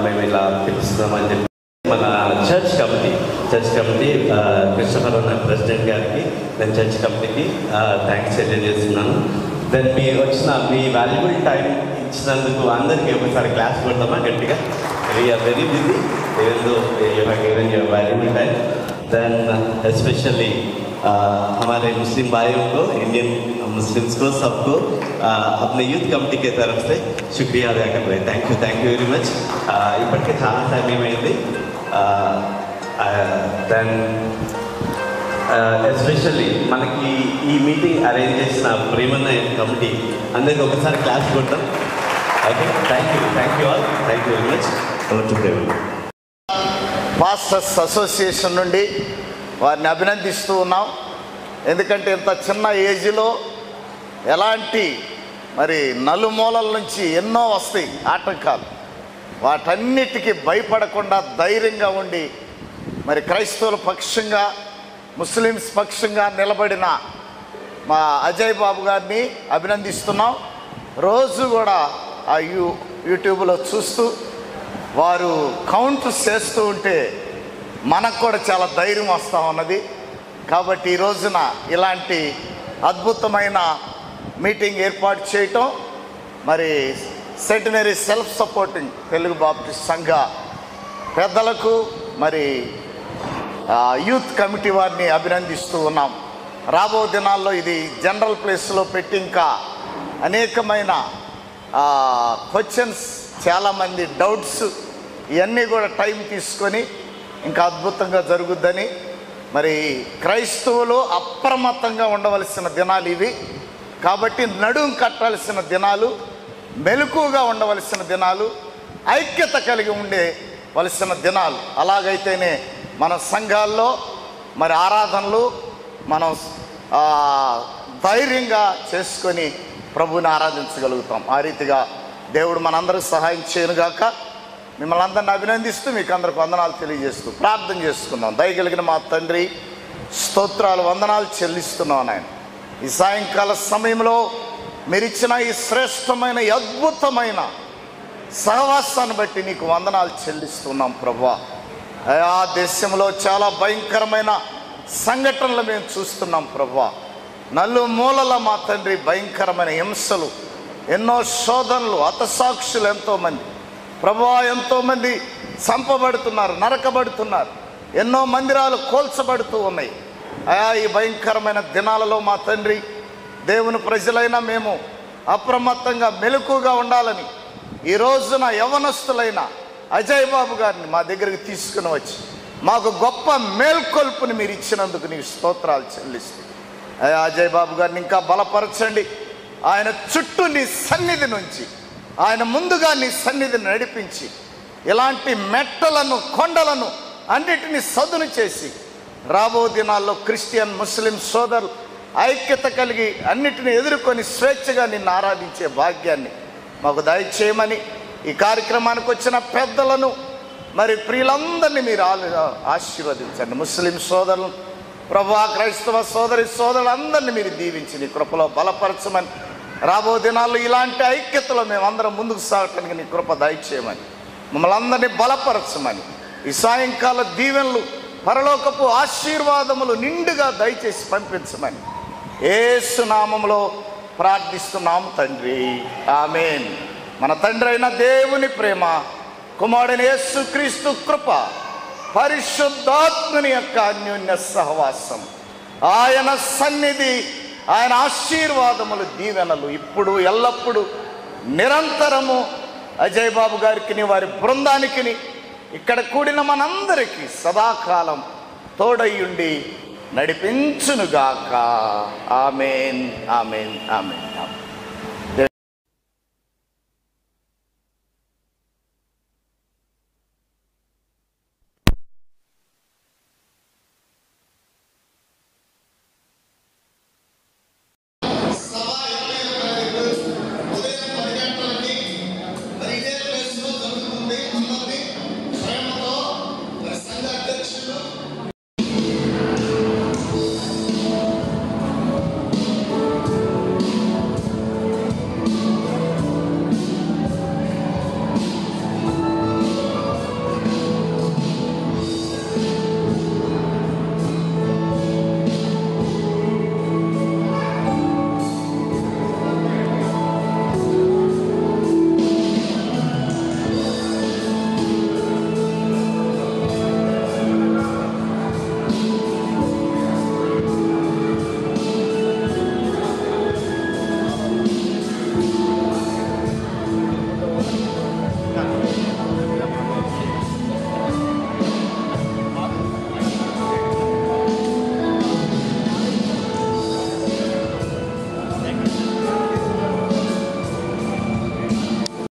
మేము ఇలా పిలుస్తున్నామని చెప్పి మన చర్చ్ కమిటీ క్రిస్టఫర్ ప్రెసిడెంట్ గారికి, నేను చర్చ్ కమిటీకి థ్యాంక్స్ తెలియజేస్తున్నాను. దెన్ మీరు వచ్చిన మీ వాల్యుబుల్ టైం ఇచ్చినందుకు అందరికీ ఒకసారి క్లాస్ కొడతామా గట్టిగా. We are very busy, even your valuable time. Then especially हमारे मुस्लिम भाइयों को, इंडियन मुस्लिम्स को, सबको अपने यूथ कमिटी के तरफ से शुक्रिया अदा कर रहे हैं. Thank you very much. इప్పటికే చాలా సమయం అయింది. దెన్ ఎస్పెషల్లీ మనకి ఈ మీటింగ్ అరేంజ్ చేసిన ప్రేమన్న కమిటీ అందరికీ ఒకసారి క్లాస్ కొడతాం. Okay, thank you all. Thank you very much. Pastors association నుండి వారిని అభినందిస్తూ ఉన్నాం. ఎందుకంటే ఇంత చిన్న ఏజ్లో ఎలాంటి మరి నలుమూలల నుంచి ఎన్నో వస్తాయి ఆటంకాలు, వాటన్నిటికీ భయపడకుండా ధైర్యంగా ఉండి మరి క్రైస్తవుల పక్షంగా, ముస్లిమ్స్ పక్షంగా నిలబడిన మా అజయ్ బాబు గారిని అభినందిస్తున్నాం. రోజు కూడా ఆ యూట్యూబ్లో చూస్తూ వారు కౌంటర్ చేస్తూ ఉంటే మనకు కూడా చాలా ధైర్యం వస్తూ ఉన్నది. కాబట్టి ఈ రోజున ఇలాంటి అద్భుతమైన మీటింగ్ ఏర్పాటు చేయటం, మరి centenary self supporting Telugu Baptist సంఘ పెద్దలకు, మరి యూత్ కమిటీ వారిని అభినందిస్తూ ఉన్నాం. రాబో దినాల్లో ఇది జనరల్ ప్లేస్లో పెట్టి ఇంకా అనేకమైన క్వశ్చన్స్, చాలామంది డౌట్స్, ఇవన్నీ కూడా టైం తీసుకొని ఇంకా అద్భుతంగా జరుగుద్దని, మరి క్రైస్తవులు అప్రమత్తంగా ఉండవలసిన దినాలు ఇవి. కాబట్టి నడుం కట్టాల్సిన దినాలు, మెలకుగా ఉండవలసిన దినాలు, ఐక్యత కలిగి ఉండవలసిన దినాలు. అలాగైతేనే మన సంఘాల్లో మరి ఆరాధనలు మనం ధైర్యంగా చేసుకొని ప్రభువుని ఆరాధించగలుగుతాం. ఆ రీతిగా దేవుడు మనందరికీ సహాయం చేయనుగాక. మిమ్మల్ని అందరిని అభినందిస్తూ మీకు అందరికి వందనాలు తెలియజేస్తూ ప్రార్థన చేసుకుందాం. దయగలిగిన మా తండ్రి, స్తోత్రాలు, వందనాలు చెల్లిస్తున్నాం నాయన. ఈ సాయంకాల సమయంలో మీరు ఇచ్చిన ఈ శ్రేష్టమైన, అద్భుతమైన సహవాసాన్ని బట్టి నీకు వందనాలు చెల్లిస్తున్నాం ప్రభువా. ఆ దేశంలో చాలా భయంకరమైన సంఘటనలు మేము చూస్తున్నాం ప్రభువా. నలుమూలల మా తండ్రి భయంకరమైన హింసలు, ఎన్నో శోధనలు, హతసాక్షులు ఎంతోమంది ప్రభువా, ఎంతోమంది చంపబడుతున్నారు, నరకబడుతున్నారు, ఎన్నో మందిరాలు కూల్చబడుతూ ఉన్నాయి. ఈ భయంకరమైన దినాలలో మా తండ్రి, దేవుని ప్రజలైన మేము అప్రమత్తంగా మెలకుగా ఉండాలని ఈ రోజున యవనస్తులైన అజయ్ బాబు గారిని మా దగ్గరికి తీసుకుని వచ్చి మాకు గొప్ప మేల్కొల్పుని మీరు ఇచ్చినందుకు నీకు స్తోత్రాలు చెల్లిస్తూ, అజయ్ బాబు గారిని ఇంకా బలపరచండి. ఆయన చుట్టూ నీ సన్నిధి నుంచి, ఆయన ముందుగా నీ సన్నిధిని నడిపించి ఇలాంటి మెట్టలను, కొండలను అన్నిటినీ సదును చేసి రాబో దినాల్లో క్రిస్టియన్, ముస్లిం సోదరులు ఐక్యత కలిగి అన్నిటిని ఎదుర్కొని స్వేచ్ఛగా నిన్ను ఆరాధించే భాగ్యాన్ని మాకు దయచేయమని, ఈ కార్యక్రమానికి వచ్చిన పెద్దలను, మరి ప్రియులందరినీ మీరు ఆశీర్వదించండి. ముస్లిం సోదరులు ప్రభువా, క్రైస్తవ సోదరులందరినీ మీరు దీవించి నీ కృపలో బలపరచమని, రాబో దినాల్లో ఇలాంటి ఐక్యతలో మేమందరం ముందుకు సాగటానికి నీ కృప దయచేయమని, మమ్మల్ని అందరినీ బలపరచమని, ఈ సాయంకాల దీవెనలు, పరలోకపు ఆశీర్వాదములు నిండుగా దయచేసి పంపించమని యేసు నామములో ప్రార్థిస్తున్నాము తండ్రి, ఆమేన్. మన తండ్రి అయిన దేవుని ప్రేమ, కుమారుడైన యేసుక్రీస్తు కృప, పరిశుద్ధాత్మని యొక్క అన్యోన్య సహవాసం, ఆయన సన్నిధి, ఆయన ఆశీర్వాదములు, దీవెనలు ఇప్పుడు ఎల్లప్పుడూ నిరంతరము అజయ్ బాబు గారికి వారి బృందానికి ఇక్కడ కూడిన మనందరికీ సదాకాలం తోడయ్యుండి నడిపించునుగాక. ఆమేన్, ఆమేన్, ఆమేన్.